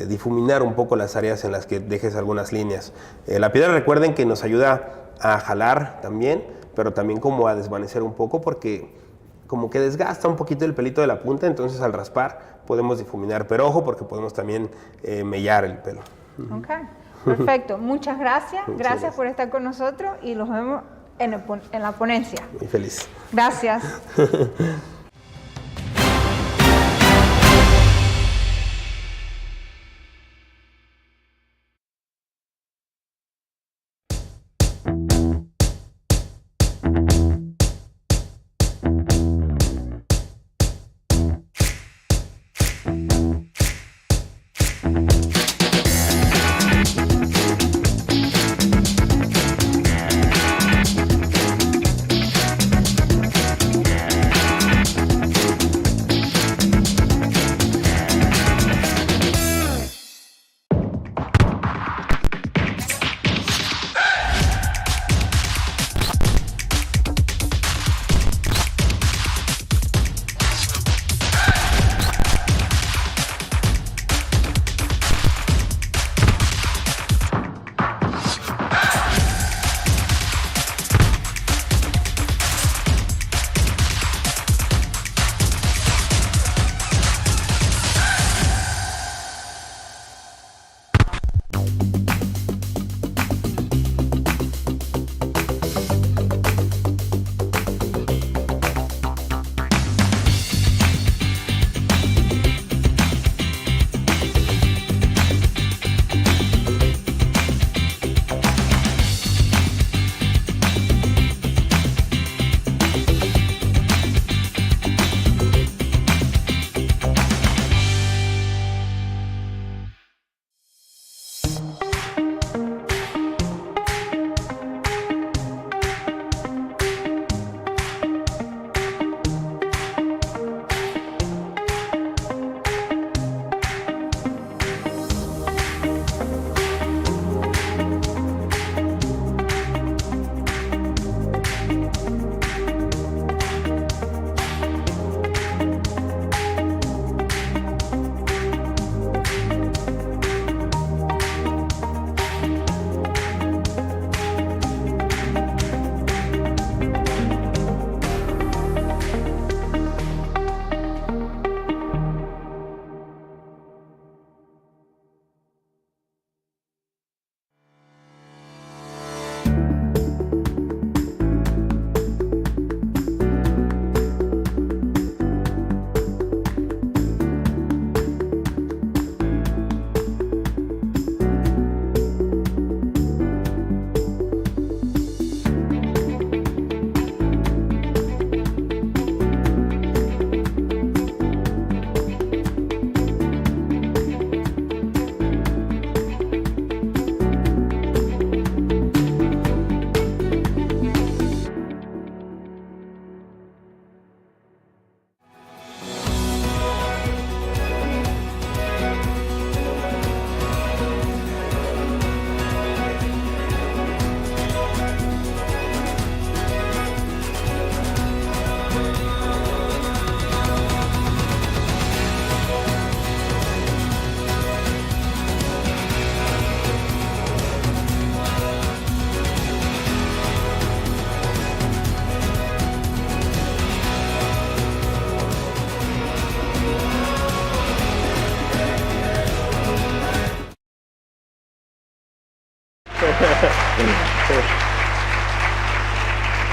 difuminar un poco las áreas en las que dejes algunas líneas. La piedra, recuerden que nos ayuda a jalar también, pero también como a desvanecer un poco, porque como que desgasta un poquito el pelito de la punta, entonces al raspar podemos difuminar, pero ojo porque podemos también mellar el pelo. Okay. Perfecto, muchas gracias. Gracias por estar con nosotros y los vemos en la ponencia. Muy feliz. Gracias.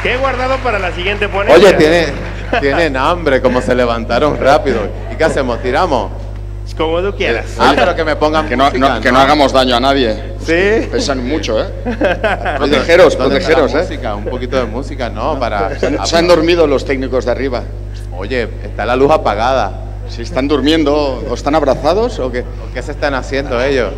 ¿Qué he guardado para la siguiente ponencia? Oye, tienen hambre, como se levantaron rápido. ¿Y qué hacemos? ¿Tiramos? Como tú quieras. Pero que me pongan que música, no hagamos daño a nadie. Sí. Pesan mucho, ¿eh? Protegeros, música, un poquito de música, ¿no? Para... Se han dormido los técnicos de arriba. Oye, está la luz apagada. Si están durmiendo, ¿o están abrazados o qué? ¿O qué se están haciendo ellos?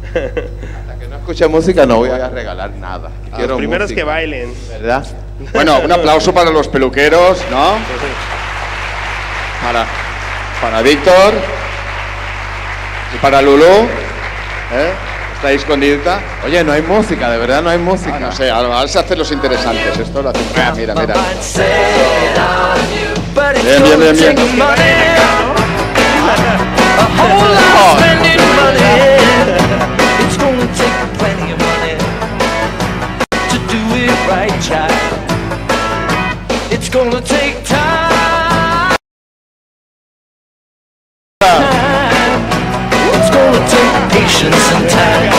Hasta que no escuche música no voy a regalar nada. Quiero Los primeros música, que bailen. ¿verdad? Bueno, un aplauso para los peluqueros, ¿no? Para Víctor y para Lulú, ¿eh? Está ahí escondidita. Oye, no hay música, de verdad no hay música. No sé, ahora se hacen los interesantes. Esto lo hacen. Mira. Bien. It's gonna take time. It's gonna take patience and time.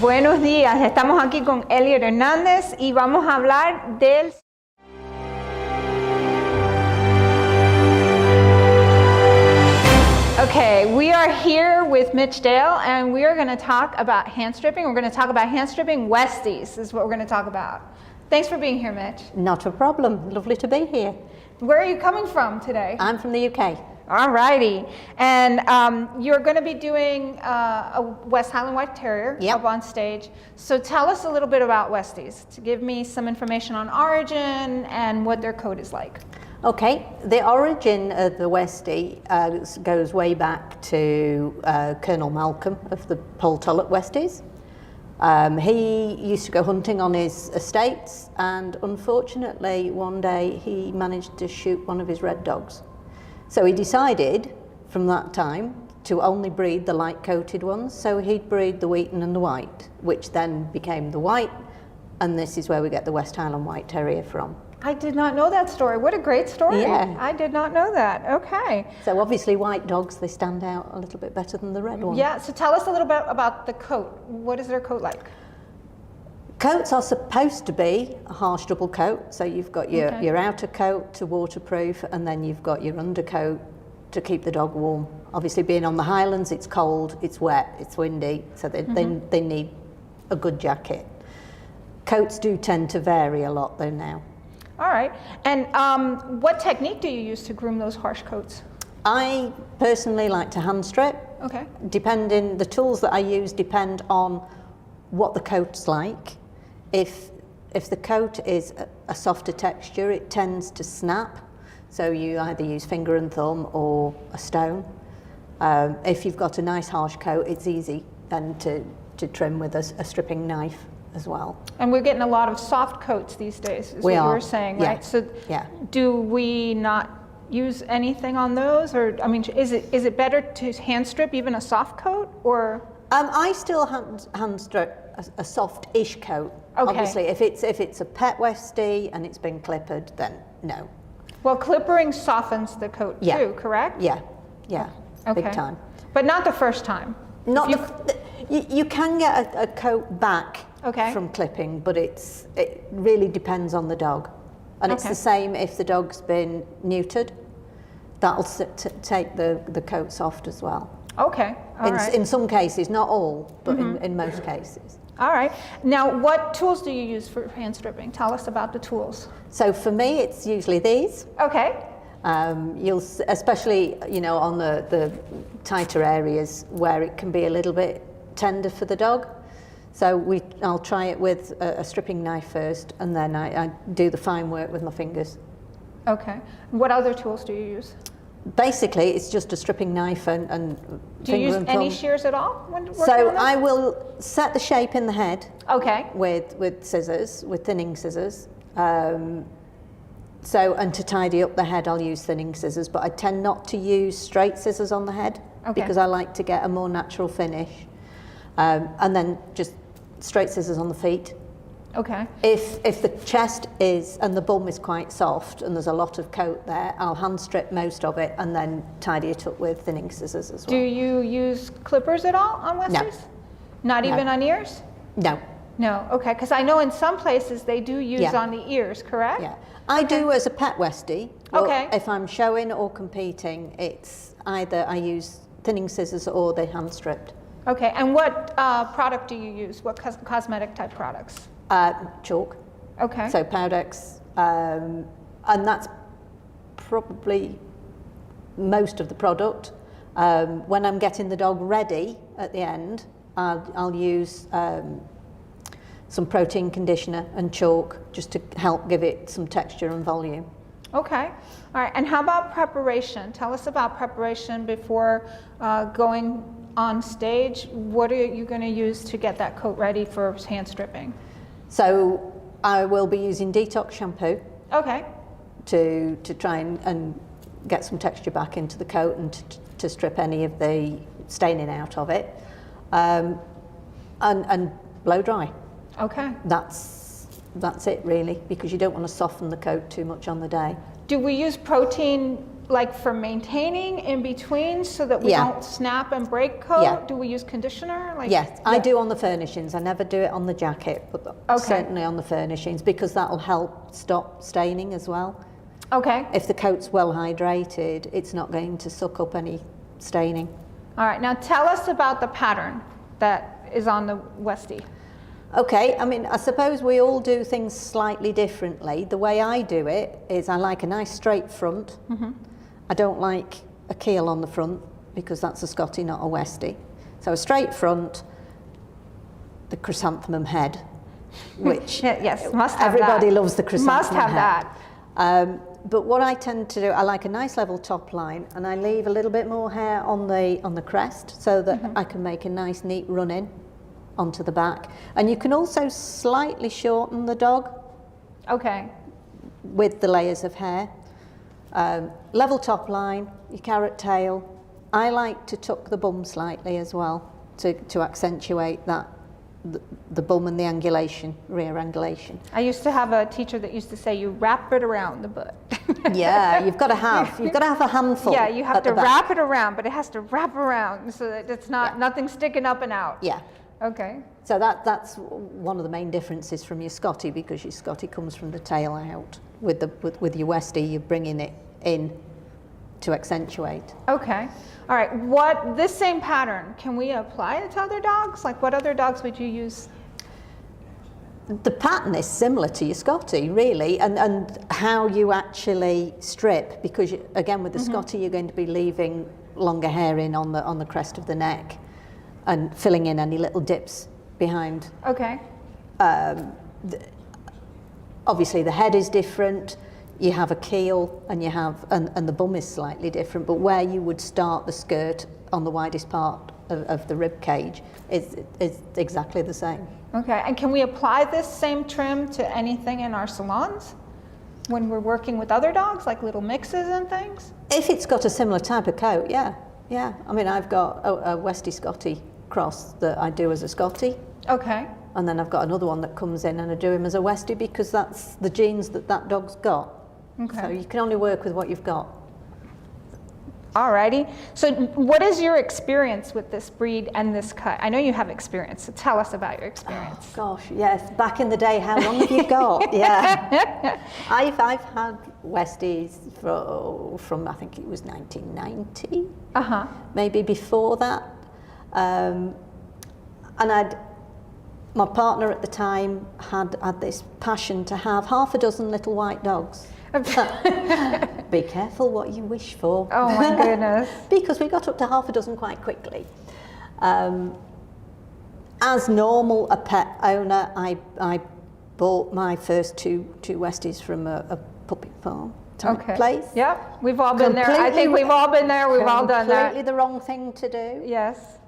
Buenos días, estamos aquí con Elliot Hernández y vamos a hablar del... Okay, we are here with Mich and we are going to talk about hand stripping. We're going to talk about hand stripping Westies is what we're going to talk about. Thanks for being here, Mich. Not a problem. Lovely to be here. Where are you coming from today? I'm from the UK. Alrighty, and you're going to be doing a West Highland White Terrier up on stage. So tell us a little bit about Westies, to give me some information on origin and what their coat is like. Okay, the origin of the Westie goes way back to Colonel Malcolm of the Pole Tulloch Westies. He used to go hunting on his estates, and unfortunately one day he managed to shoot one of his red dogs. So he decided from that time to only breed the light-coated ones, so he'd breed the Wheaton and the White, which then became the White, and this is where we get the West Highland White Terrier from. I did not know that story. What a great story. Yeah. I did not know that. Okay. So obviously white dogs, they stand out a little bit better than the red ones. Yeah, so tell us a little bit about the coat. What is their coat like? Coats are supposed to be a harsh double coat, so you've got your outer coat to waterproof, and then you've got your undercoat to keep the dog warm. Obviously being on the Highlands, it's cold, it's wet, it's windy, so they need a good jacket. Coats do tend to vary a lot though now. All right, and what technique do you use to groom those harsh coats? I personally like to hand strip. Okay. Depending, the tools that I use depend on what the coat's like. If the coat is a softer texture, it tends to snap. So you either use finger and thumb or a stone. If you've got a nice harsh coat, it's easy then to trim with a stripping knife as well. And we're getting a lot of soft coats these days, is we what are. You were saying, yeah. right? So yeah. Do we not use anything on those? Or, I mean, is it better to hand strip even a soft coat, or? I still hand strip a soft-ish coat. Okay. Obviously, if it's a pet Westie and it's been clippered, then no. Well, clippering softens the coat too, correct? Yeah, Okay. big time. But not the first time. Not you can get a coat back from clipping, but it really depends on the dog. And it's the same if the dog's been neutered. That'll take the coat soft as well. Okay, all right. In some cases, not all, but in most cases. All right. Now, what tools do you use for hand stripping? Tell us about the tools. So for me, it's usually these. Okay. You'll, especially, on the tighter areas where it can be a little bit tender for the dog. So I'll try it with a stripping knife first, and then I do the fine work with my fingers. Okay. What other tools do you use? Basically, it's just a stripping knife and do you use any shears at all when working So on this? I will set the shape in the head. Okay. With scissors, with thinning scissors. And to tidy up the head, I'll use thinning scissors, but I tend not to use straight scissors on the head because I like to get a more natural finish. And then just straight scissors on the feet. Okay. If the chest is, and the bum is quite soft and there's a lot of coat there, I'll hand strip most of it and then tidy it up with thinning scissors as well. Do you use clippers at all on Westies? No. Not even on ears? No. No, okay, because I know in some places they do use on the ears, correct? Yeah. I do as a pet Westie. Okay. If I'm showing or competing, it's either I use thinning scissors or they hand stripped. Okay, and what product do you use? What cosmetic type products? Chalk. Okay. So Powdex, and that's probably most of the product. When I'm getting the dog ready at the end, I'll use some protein conditioner and chalk just to help give it some texture and volume. Okay. All right. And how about preparation? Tell us about preparation before going on stage. What are you going to use to get that coat ready for hand stripping? So I will be using detox shampoo. Okay. To try and get some texture back into the coat and to strip any of the staining out of it. And blow dry. Okay. That's it really, because you don't want to soften the coat too much on the day. Do we use protein like for maintaining in between so that we don't snap and break coat? Yeah. Do we use conditioner? Yes, I do on the furnishings. I never do it on the jacket, but certainly on the furnishings, because that'll help stop staining as well. Okay. If the coat's well hydrated, it's not going to suck up any staining. All right, now tell us about the pattern that is on the Westie. Okay, I mean, I suppose we all do things slightly differently. The way I do it is I like a nice straight front. I don't like a keel on the front because that's a Scottie, not a Westie. So a straight front, the chrysanthemum head, which yes, must have everybody that. loves the chrysanthemum must have head. that. But what I tend to do, I like a nice level top line, and I leave a little bit more hair on the crest so that I can make a nice neat run in onto the back. And you can also slightly shorten the dog. Okay. With the layers of hair. Level top line, your carrot tail. I like to tuck the bum slightly as well to accentuate that the bum and the angulation, rear angulation. I used to have a teacher that used to say you wrap it around the butt. Yeah, you've got to have a handful. Yeah, you have to wrap it around, but it has to wrap around so that it's not nothing sticking up and out. Yeah. Okay. So that's one of the main differences from your Scottie, because your Scottie comes from the tail out. With your Westie, you're bringing it in to accentuate. Okay. All right. This same pattern, can we apply it to other dogs? Like what other dogs would you use? The pattern is similar to your Scottie, really, and how you actually strip, because again with the Scottie you're going to be leaving longer hair in on the crest of the neck and filling in any little dips behind. Okay. Obviously the head is different. You have a keel and and the bum is slightly different, but where you would start the skirt on the widest part of the rib cage is exactly the same. Okay, and can we apply this same trim to anything in our salons when we're working with other dogs, like little mixes and things? If it's got a similar type of coat, yeah. I mean, I've got a Westie Scottie cross that I do as a Scottie. Okay. And then I've got another one that comes in and I do him as a Westie because that's the genes that dog's got. Okay. So you can only work with what you've got. Alrighty. So what is your experience with this breed and this cut? I know you have experience, so tell us about your experience. Oh, gosh, yes. Back in the day, how long have you got? Yeah. I've had Westies from I think it was 1990. Maybe before that. And my partner at the time had this passion to have half a dozen little white dogs. Be careful what you wish for. Oh my goodness. Because we got up to half a dozen quite quickly. And as normal a pet owner, I bought my first two Westies from a puppy farm place. Yep, we've all been there. I think we've all been there. We've all done that. Completely the wrong thing to do. Yes.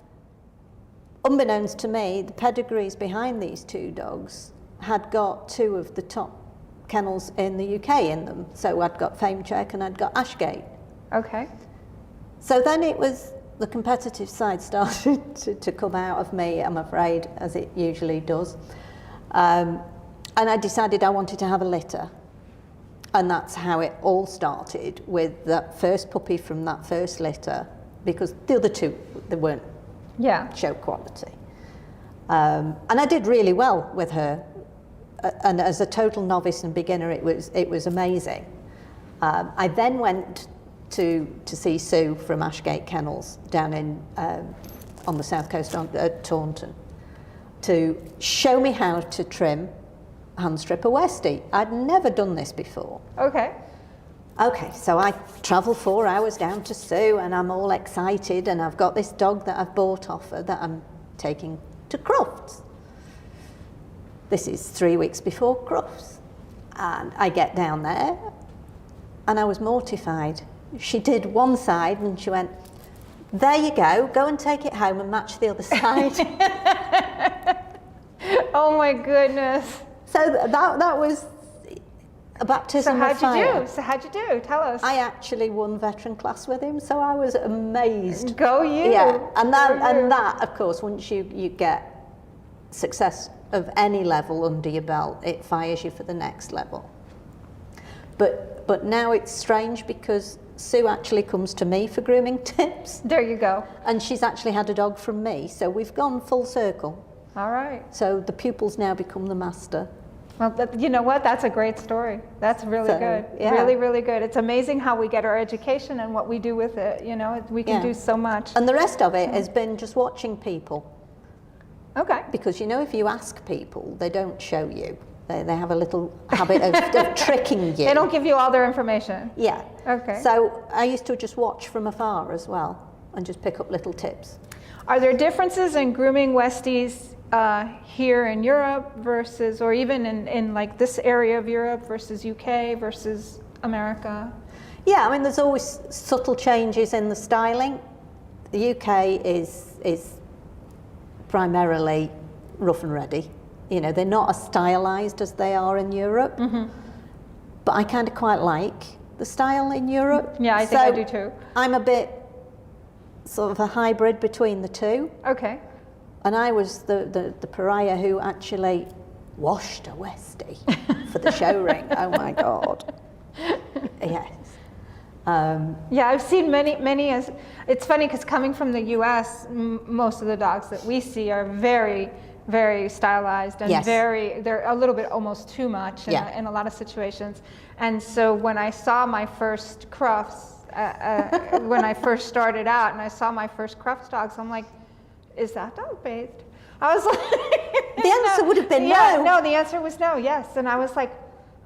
Unbeknownst to me, the pedigrees behind these two dogs had got two of the top kennels in the UK in them. So I'd got Famecheck and I'd got Ashgate. Okay. So then it was, the competitive side started to come out of me, I'm afraid, as it usually does. And I decided I wanted to have a litter. And that's how it all started, with that first puppy from that first litter, because the other two, they weren't show quality. And I did really well with her. And as a total novice and beginner, it was amazing. I then went to see Sue from Ashgate Kennels down in on the south coast at Taunton to show me how to trim hand strip a Westie. I'd never done this before. Okay. Okay, so I travel 4 hours down to Sue and I'm all excited, and I've got this dog that I've bought off her that I'm taking to Crufts. This is 3 weeks before Crufts. And I get down there and I was mortified. She did one side and she went, "There you go and take it home and match the other side." Oh my goodness. So that was a baptism of fire. So how'd you do? Tell us. I actually won veteran class with him, so I was amazed. Go you. Yeah, and that, of course, once you get success of any level under your belt, it fires you for the next level. But now it's strange because Sue actually comes to me for grooming tips. There you go. And she's actually had a dog from me, so we've gone full circle. All right. So the pupils now become the master. Well, you know what? That's a great story. That's really good. Yeah. Really, really good. It's amazing how we get our education and what we do with it. You know, we can do so much. And the rest of it has been just watching people. Okay. Because, you know, if you ask people, they don't show you. They have a little habit of tricking you. They don't give you all their information. Yeah. Okay. So I used to just watch from afar as well and just pick up little tips. Are there differences in grooming Westies here in Europe versus, or even in like this area of Europe versus UK versus America? Yeah, I mean, there's always subtle changes in the styling. The UK is primarily rough and ready. You know, they're not as stylized as they are in Europe. Mm-hmm. But I kind of quite like the style in Europe. Yeah, I think I do too. I'm a bit sort of a hybrid between the two. Okay. And I was the pariah who actually washed a Westie for the show ring. Oh my God. Yes. Yeah, I've seen many. As it's funny because coming from the U.S., most of the dogs that we see are very, very stylized and they're a little bit almost too much in a lot of situations. And so when I saw my first Crufts, when I first started out and I saw my first Crufts dogs, I'm like, is that dog bathed? I was like, the answer would have been no. no. No, the answer was no, yes. And I was like,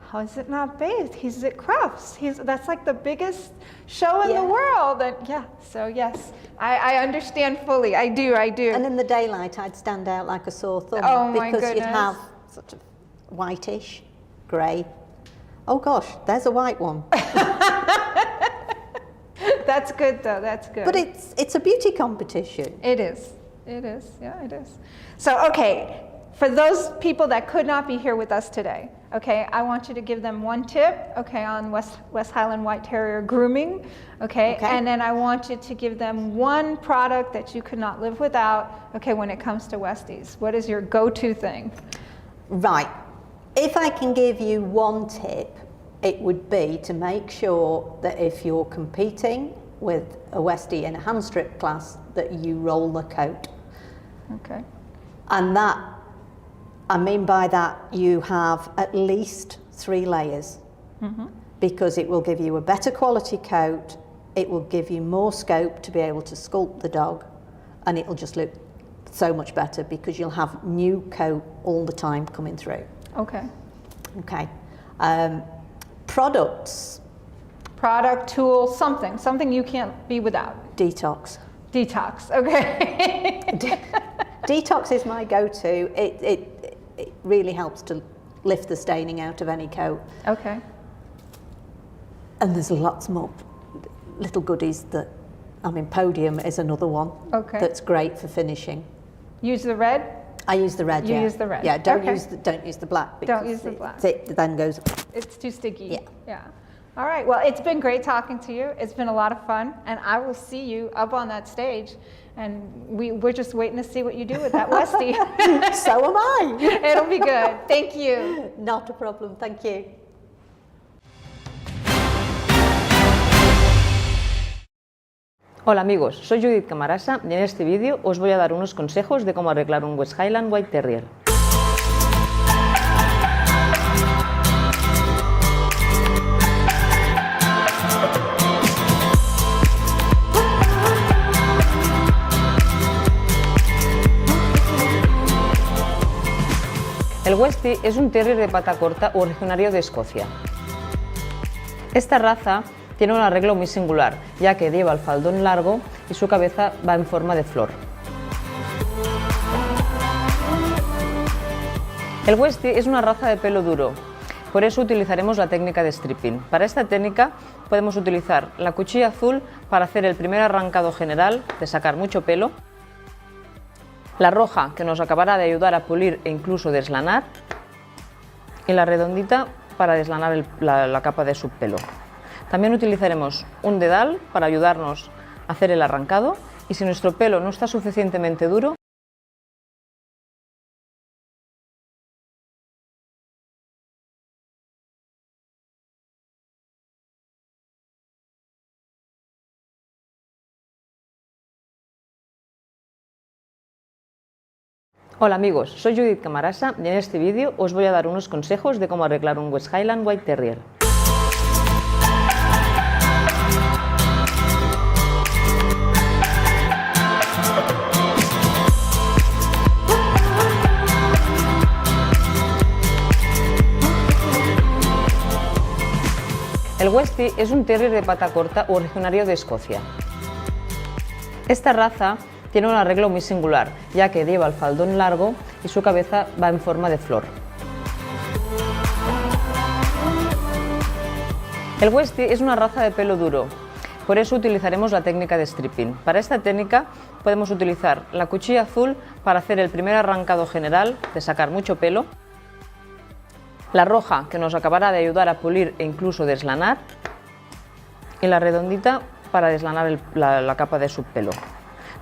how is it not bathed? He's at Crufts. That's like the biggest show in the world. And so yes, I understand fully. I do. And in the daylight, I'd stand out like a sore thumb. Oh my because goodness. You'd have sort of whitish, grey. Oh gosh, there's a white one. That's good though, that's good. But it's a beauty competition. It is. It is, yeah, it is. So, okay, for those people that could not be here with us today, okay, I want you to give them one tip, okay, on West Highland White Terrier grooming, okay, and then I want you to give them one product that you could not live without, okay, when it comes to Westies. What is your go-to thing? Right. If I can give you one tip, it would be to make sure that if you're competing with a Westie in a hand strip class, that you roll the coat. Okay. And that, I mean by that, you have at least 3 layers, because it will give you a better quality coat, it will give you more scope to be able to sculpt the dog, and it'll just look so much better because you'll have new coat all the time coming through. Okay. Okay. Products. Product, tool, something you can't be without. Detox. Detox, okay. Detox is my go-to. It really helps to lift the staining out of any coat. Okay. And there's lots more little goodies that, I mean, Podium is another one. Okay. That's great for finishing. Use the red? I use the red, You yeah. use the red. Yeah, don't Okay. use the black. Don't because use the black. It then goes. It's too sticky. Yeah. Yeah. All right. Well, it's been great talking to you. It's been a lot of fun, and I will see you up on that stage. And we're just waiting to see what you do with that Westie. So am I. It'll be good. Thank you. Not a problem. Thank you. Hola amigos, soy Judith Camarasa y en este vídeo os voy a dar unos consejos de cómo arreglar un West Highland White Terrier. El Westie es un terrier de pata corta originario de Escocia. Esta raza tiene un arreglo muy singular, ya que lleva el faldón largo y su cabeza va en forma de flor. El Westie es una raza de pelo duro, por eso utilizaremos la técnica de stripping. Para esta técnica podemos utilizar la cuchilla azul para hacer el primer arrancado general de sacar mucho pelo, la roja que nos acabará de ayudar a pulir e incluso deslanar, y la redondita para deslanar la capa de subpelo. También utilizaremos un dedal para ayudarnos a hacer el arrancado, y si nuestro pelo no está suficientemente duro, Hola amigos, soy Judith Camarasa y en este vídeo os voy a dar unos consejos de cómo arreglar un West Highland White Terrier. El Westie es un terrier de pata corta originario de Escocia. Esta raza tiene un arreglo muy singular, ya que lleva el faldón largo y su cabeza va en forma de flor. El Westie es una raza de pelo duro, por eso utilizaremos la técnica de stripping. Para esta técnica podemos utilizar la cuchilla azul para hacer el primer arrancado general de sacar mucho pelo, la roja que nos acabará de ayudar a pulir e incluso deslanar, y la redondita para deslanar la capa de subpelo.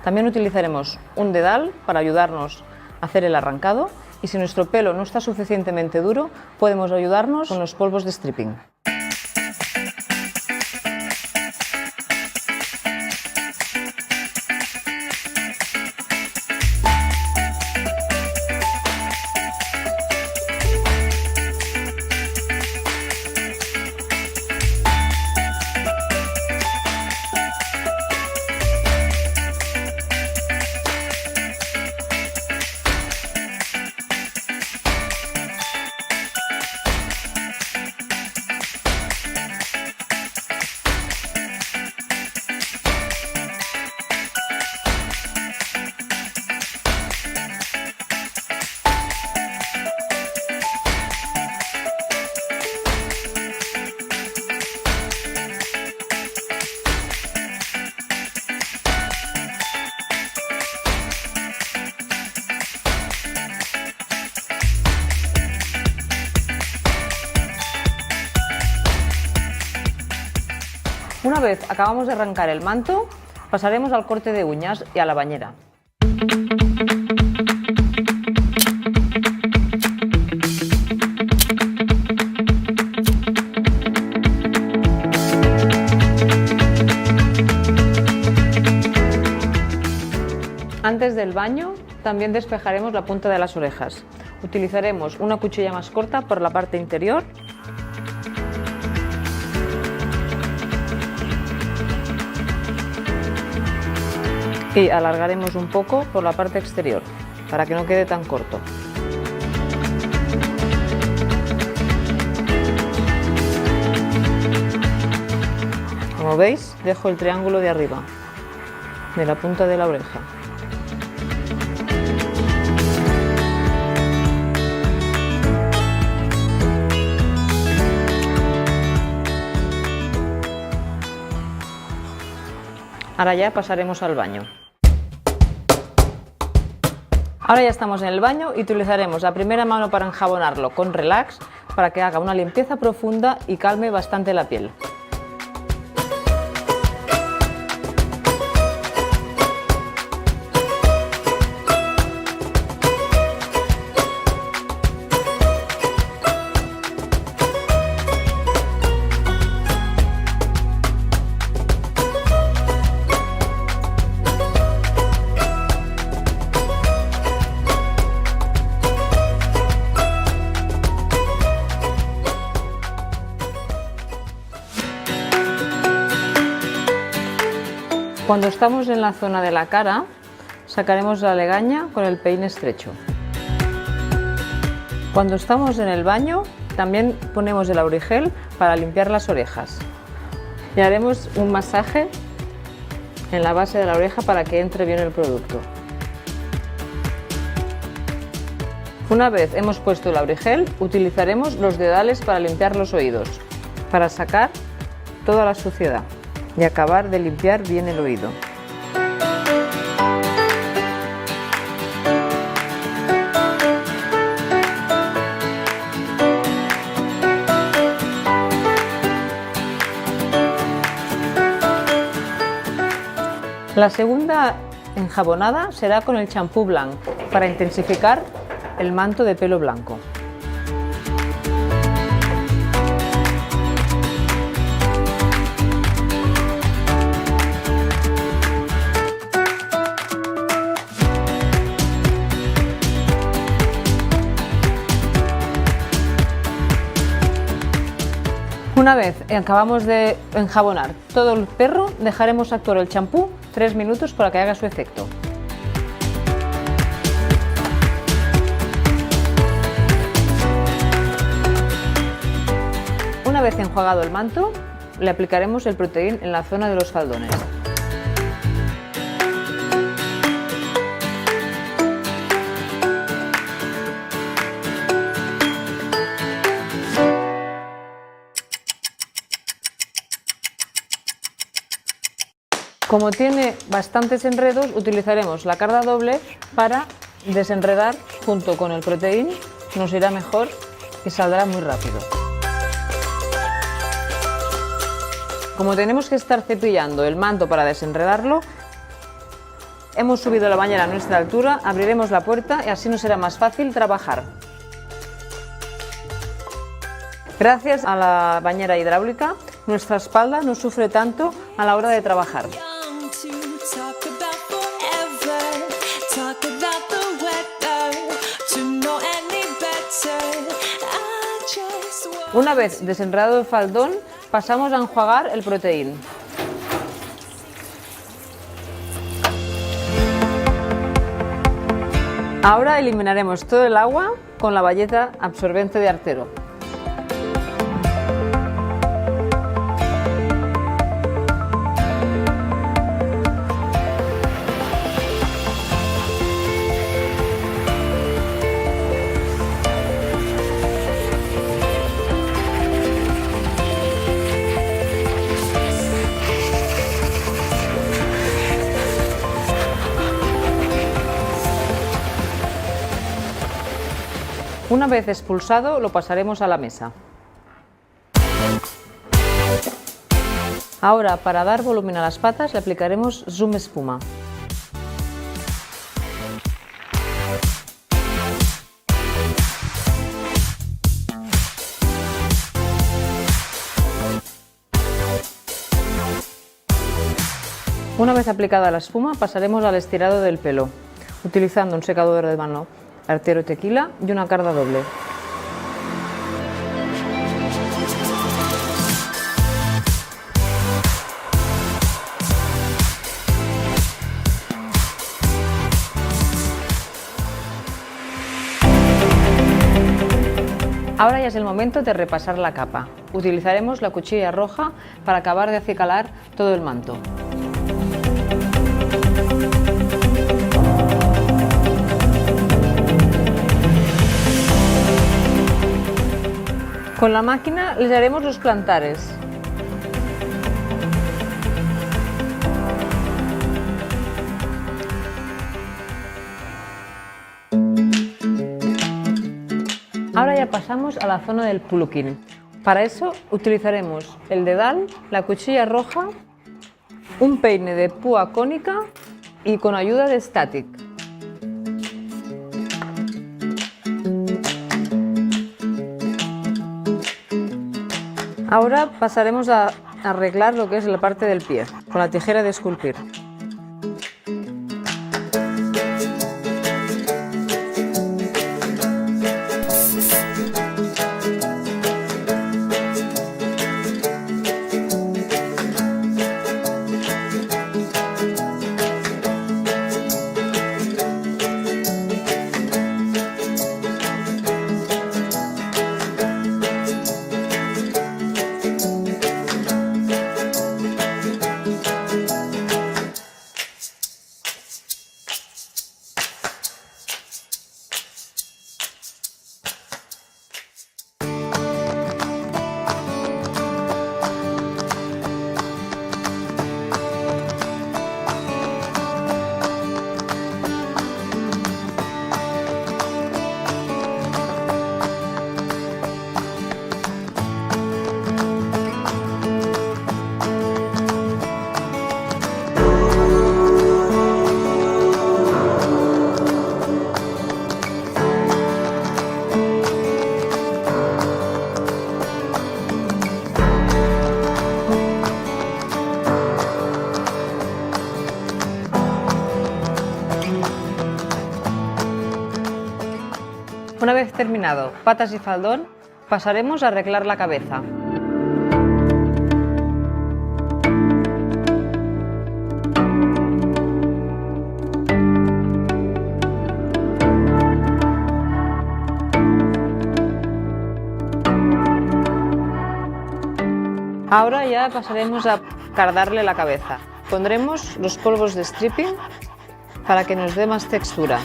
También utilizaremos un dedal para ayudarnos a hacer el arrancado, y si nuestro pelo no está suficientemente duro, podemos ayudarnos con los polvos de stripping. Una vez acabamos de arrancar el manto, pasaremos al corte de uñas y a la bañera. Antes del baño, también despejaremos la punta de las orejas. Utilizaremos una cuchilla más corta por la parte interior y alargaremos un poco por la parte exterior para que no quede tan corto. Como veis, dejo el triángulo de arriba, de la punta de la oreja. Ahora ya pasaremos al baño. Ahora ya estamos en el baño y utilizaremos la primera mano para enjabonarlo con relax para que haga una limpieza profunda y calme bastante la piel. Cuando estamos en la zona de la cara, sacaremos la legaña con el peine estrecho. Cuando estamos en el baño, también ponemos el 𝓢𝓽𝓿 para limpiar las orejas. Y haremos un masaje en la base de la oreja para que entre bien el producto. Una vez hemos puesto el 𝓢𝓽𝓿, utilizaremos los dedales para limpiar los oídos, para sacar toda la suciedad y acabar de limpiar bien el oído. La segunda enjabonada será con el champú blanc para intensificar el manto de pelo blanco. Una vez acabamos de enjabonar todo el perro, dejaremos actuar el champú 3 minutos para que haga su efecto. Una vez enjuagado el manto, le aplicaremos el proteín en la zona de los faldones. Como tiene bastantes enredos, utilizaremos la carda doble para desenredar junto con el proteín, nos irá mejor y saldrá muy rápido. Como tenemos que estar cepillando el manto para desenredarlo, hemos subido la bañera a nuestra altura, abriremos la puerta y así nos será más fácil trabajar. Gracias a la bañera hidráulica, nuestra espalda no sufre tanto a la hora de trabajar. Una vez desenredado el faldón, pasamos a enjuagar el proteín. Ahora eliminaremos todo el agua con la bayeta absorbente de Artero. Una vez expulsado, lo pasaremos a la mesa. Ahora, para dar volumen a las patas, le aplicaremos zoom espuma. Una vez aplicada la espuma, pasaremos al estirado del pelo, utilizando un secador de mano Artero tequila y una carda doble. Ahora ya es el momento de repasar la capa. Utilizaremos la cuchilla roja para acabar de acicalar todo el manto. Con la máquina les haremos los plantares. ya pasamos a la zona del plucking. Para eso utilizaremos el dedal, la cuchilla roja, un peine de púa cónica y con ayuda de static. Ahora pasaremos a arreglar lo que es la parte del pie con la tijera de esculpir. Una vez terminado patas y faldón, pasaremos a arreglar la cabeza. Ahora ya pasaremos a cardarle la cabeza. Pondremos los polvos de stripping para que nos dé más textura.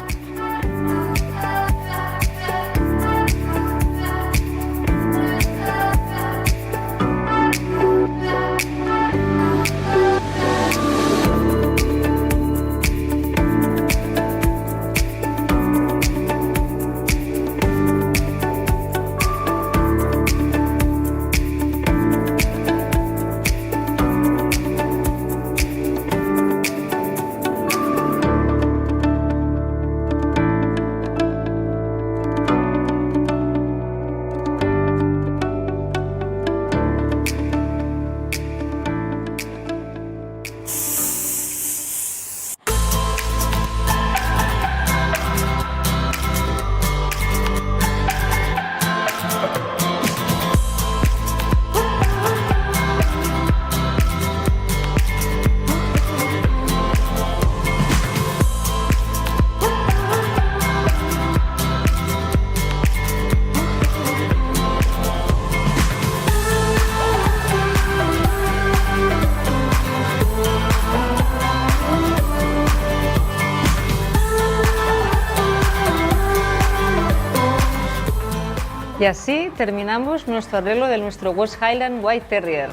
Y así terminamos nuestro arreglo de nuestro West Highland White Terrier.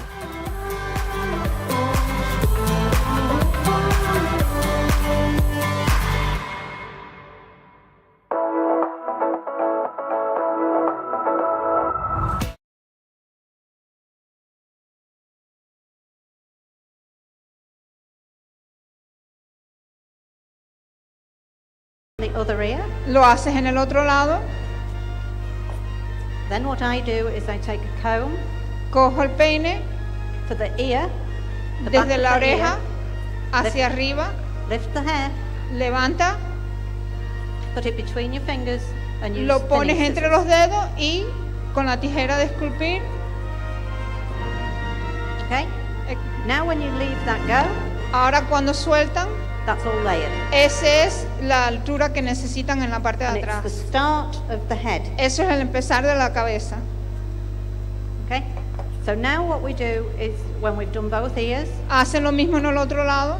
The other ear. Lo haces en el otro lado. Then what I do is I take a comb. Cojo el peine. For the ear. Desde la oreja hacia arriba. Lift the hair. Levanta. Put it between your fingers and use lo pones thinning entre scissors. los dedos y con la tijera de esculpir. Okay. Now when you leave that go. Ahora cuando sueltan. That's all layered. Esa es la altura que necesitan en la parte de And atrás. it's the start of the head. Eso es el empezar de la cabeza. Okay. So now what we do is when we've done both ears. Hacen lo mismo en el otro lado.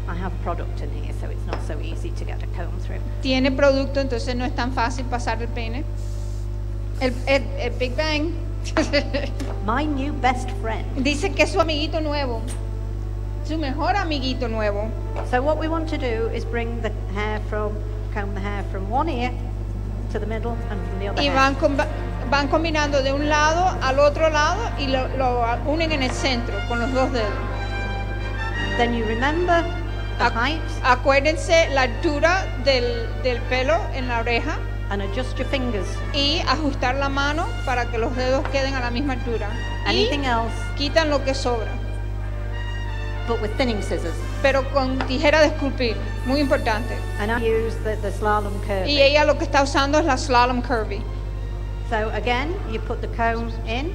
I have product in here, so it's not so easy to get a comb through. Tiene producto, entonces no es tan fácil pasar el peine. El Big Bang. My new best friend. Dice que es su amiguito nuevo. Su mejor amiguito nuevo. So what we want to do is bring the hair from, comb the hair from one ear to the middle and from the other y head. van combinando de un lado al otro lado y lo unen en el centro con los dos dedos. Then you remember the height. Acuérdense la altura del pelo en la oreja. And adjust your fingers. Y ajustar la mano para que los dedos queden a la misma altura. Anything else? Quitan lo que sobra. But with thinning scissors. Pero con tijera de esculpir, muy importante. And I use the slalom curvy. Y ella lo que está usando es la slalom curvy. So again, you put the comb in.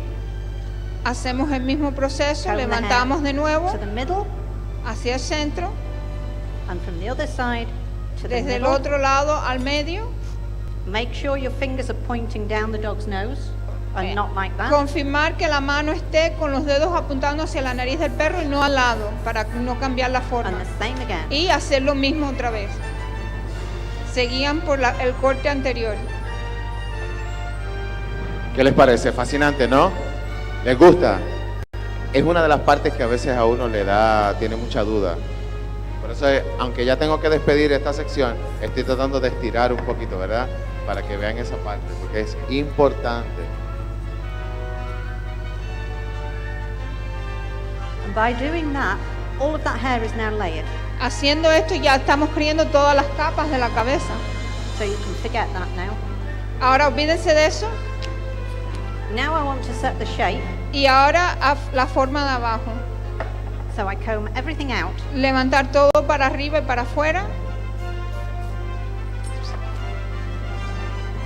Hacemos el mismo proceso, Comb levantamos de nuevo to the middle, hacia el centro. And from the other side to the Desde el middle. otro lado al medio. Make sure your fingers are pointing down the dog's nose and not like that. Confirmar que la mano esté con los dedos apuntando hacia la nariz del perro y no al lado, para no cambiar la forma. And the same again. Y hacer lo mismo otra vez. Seguían por el corte anterior. ¿Qué les parece? Fascinante, ¿no? ¿Les gusta? Es una de las partes que a veces a uno tiene mucha duda. Por eso, aunque ya tengo que despedir esta sección, estoy tratando de estirar un poquito, ¿verdad? Para que vean esa parte, porque es importante. And by doing that, all of that hair is now layered. Haciendo esto ya estamos creando todas las capas de la cabeza. So you can forget that now. Ahora olvídense de eso. Now I want to set the shape. Y ahora la forma de abajo. So I comb everything out. Levantar todo para arriba y para afuera.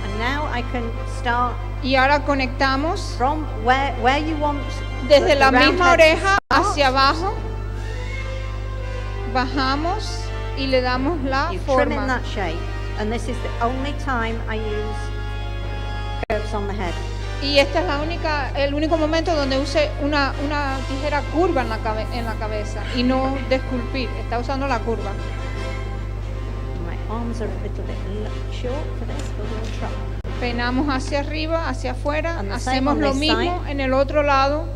And now I can start. Y ahora conectamos from where you want. Desde la misma oreja hacia abajo. Bajamos y le damos la forma. Trim in that shape, and this is the only time I use curves on the head. Y esta es el único momento donde use una tijera curva en la cabeza y no de esculpir. Está usando la curva. My arms are a little bit short for this, but we'll try. Peinamos hacia arriba, hacia afuera. And the Hacemos same on lo this mismo side. en el otro lado.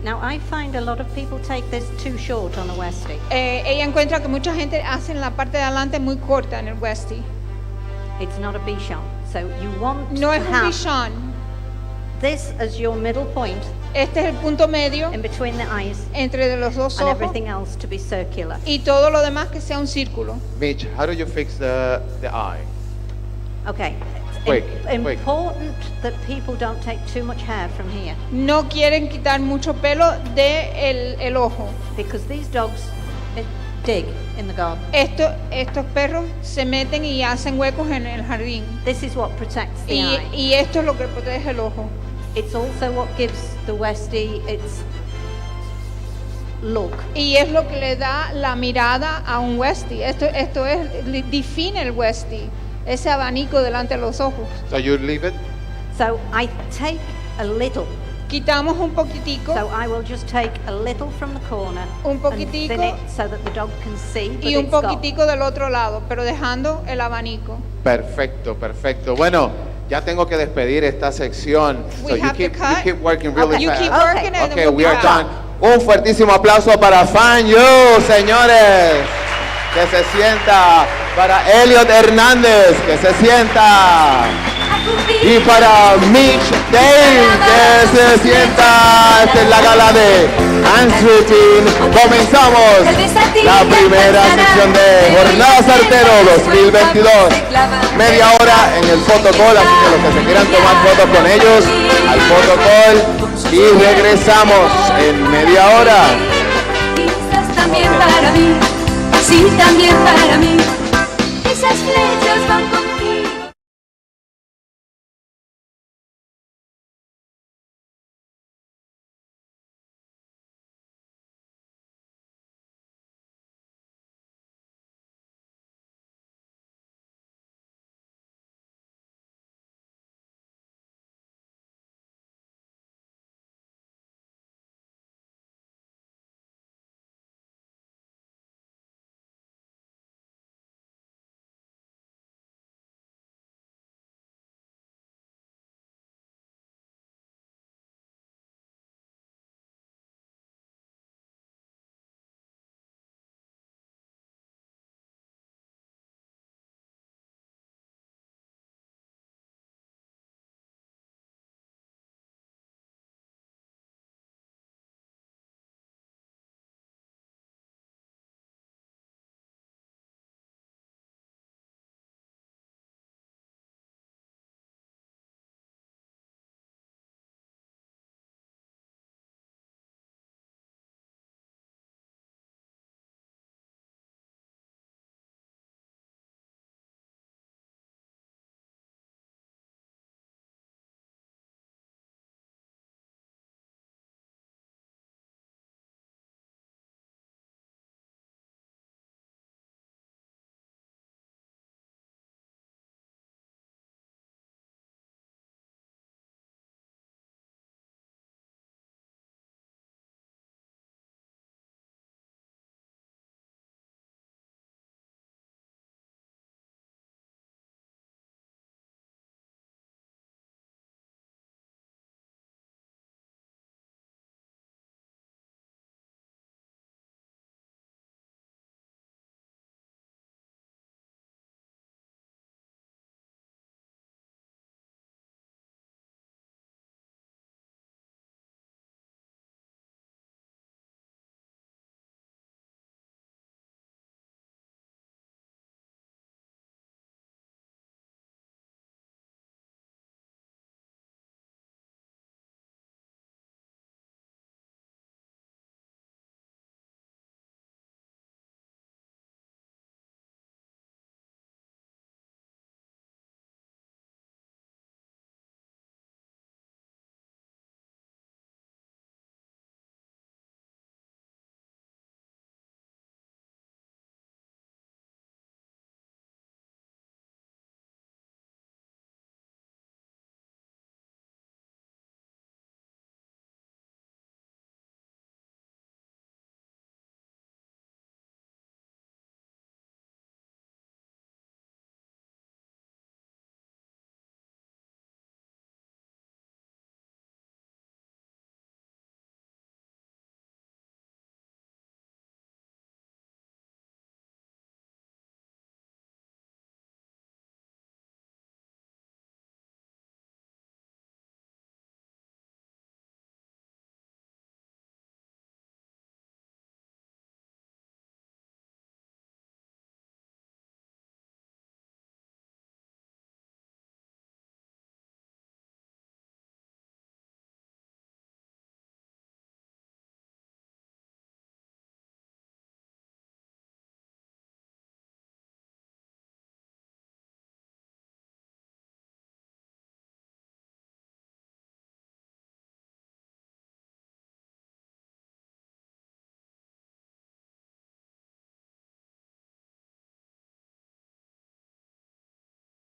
Now I find a lot of people take this too short on a Westie. Ella encuentra que mucha gente hace en la parte de adelante muy corta en el Westie. It's not a bichon, so you want No to es un have bichon. this as your middle point. Este es el punto medio in between the eyes, entre los dos and ojos everything else to be circular. y todo lo demás que sea un círculo. Mitch, how do you fix the eye? Okay. Quick. Important that people don't take too much hair from here. No quieren quitar mucho pelo de el ojo. Because these dogs dig in the garden. Estos perros se meten y hacen huecos en el jardín. This is what protects the eye. Y esto es lo que protege el ojo. It's also what gives the Westie its look. Y es lo que le da la mirada a un Westie. Esto define el Westie. Ese abanico delante de los ojos. So you leave it? So I take a little. Quitamos un poquitico. So I will just take a little from the corner. Un poquitico. And thin it so that the dog can see. Y un poquitico del otro lado, pero dejando el abanico. Perfecto, perfecto. Bueno, ya tengo que despedir esta sección. So you keep working really fast. You keep working and Okay, then we we'll are be done. back. Un fuertísimo aplauso para Fan You, señores. Que se sienta. Para Elliot Hernández, que se sienta. Y para Mich, que se sienta. Esta es la gala de 𝓘𝓷𝓼𝓹𝓲𝓻𝓘. Comenzamos la primera sección de Jornadas ARTERO 2022. Media hora en el photocall, así que los que se quieran tomar fotos con ellos, al photocall. Y regresamos en media hora. Quizás también para mí, sí, también para mí. Esas flechas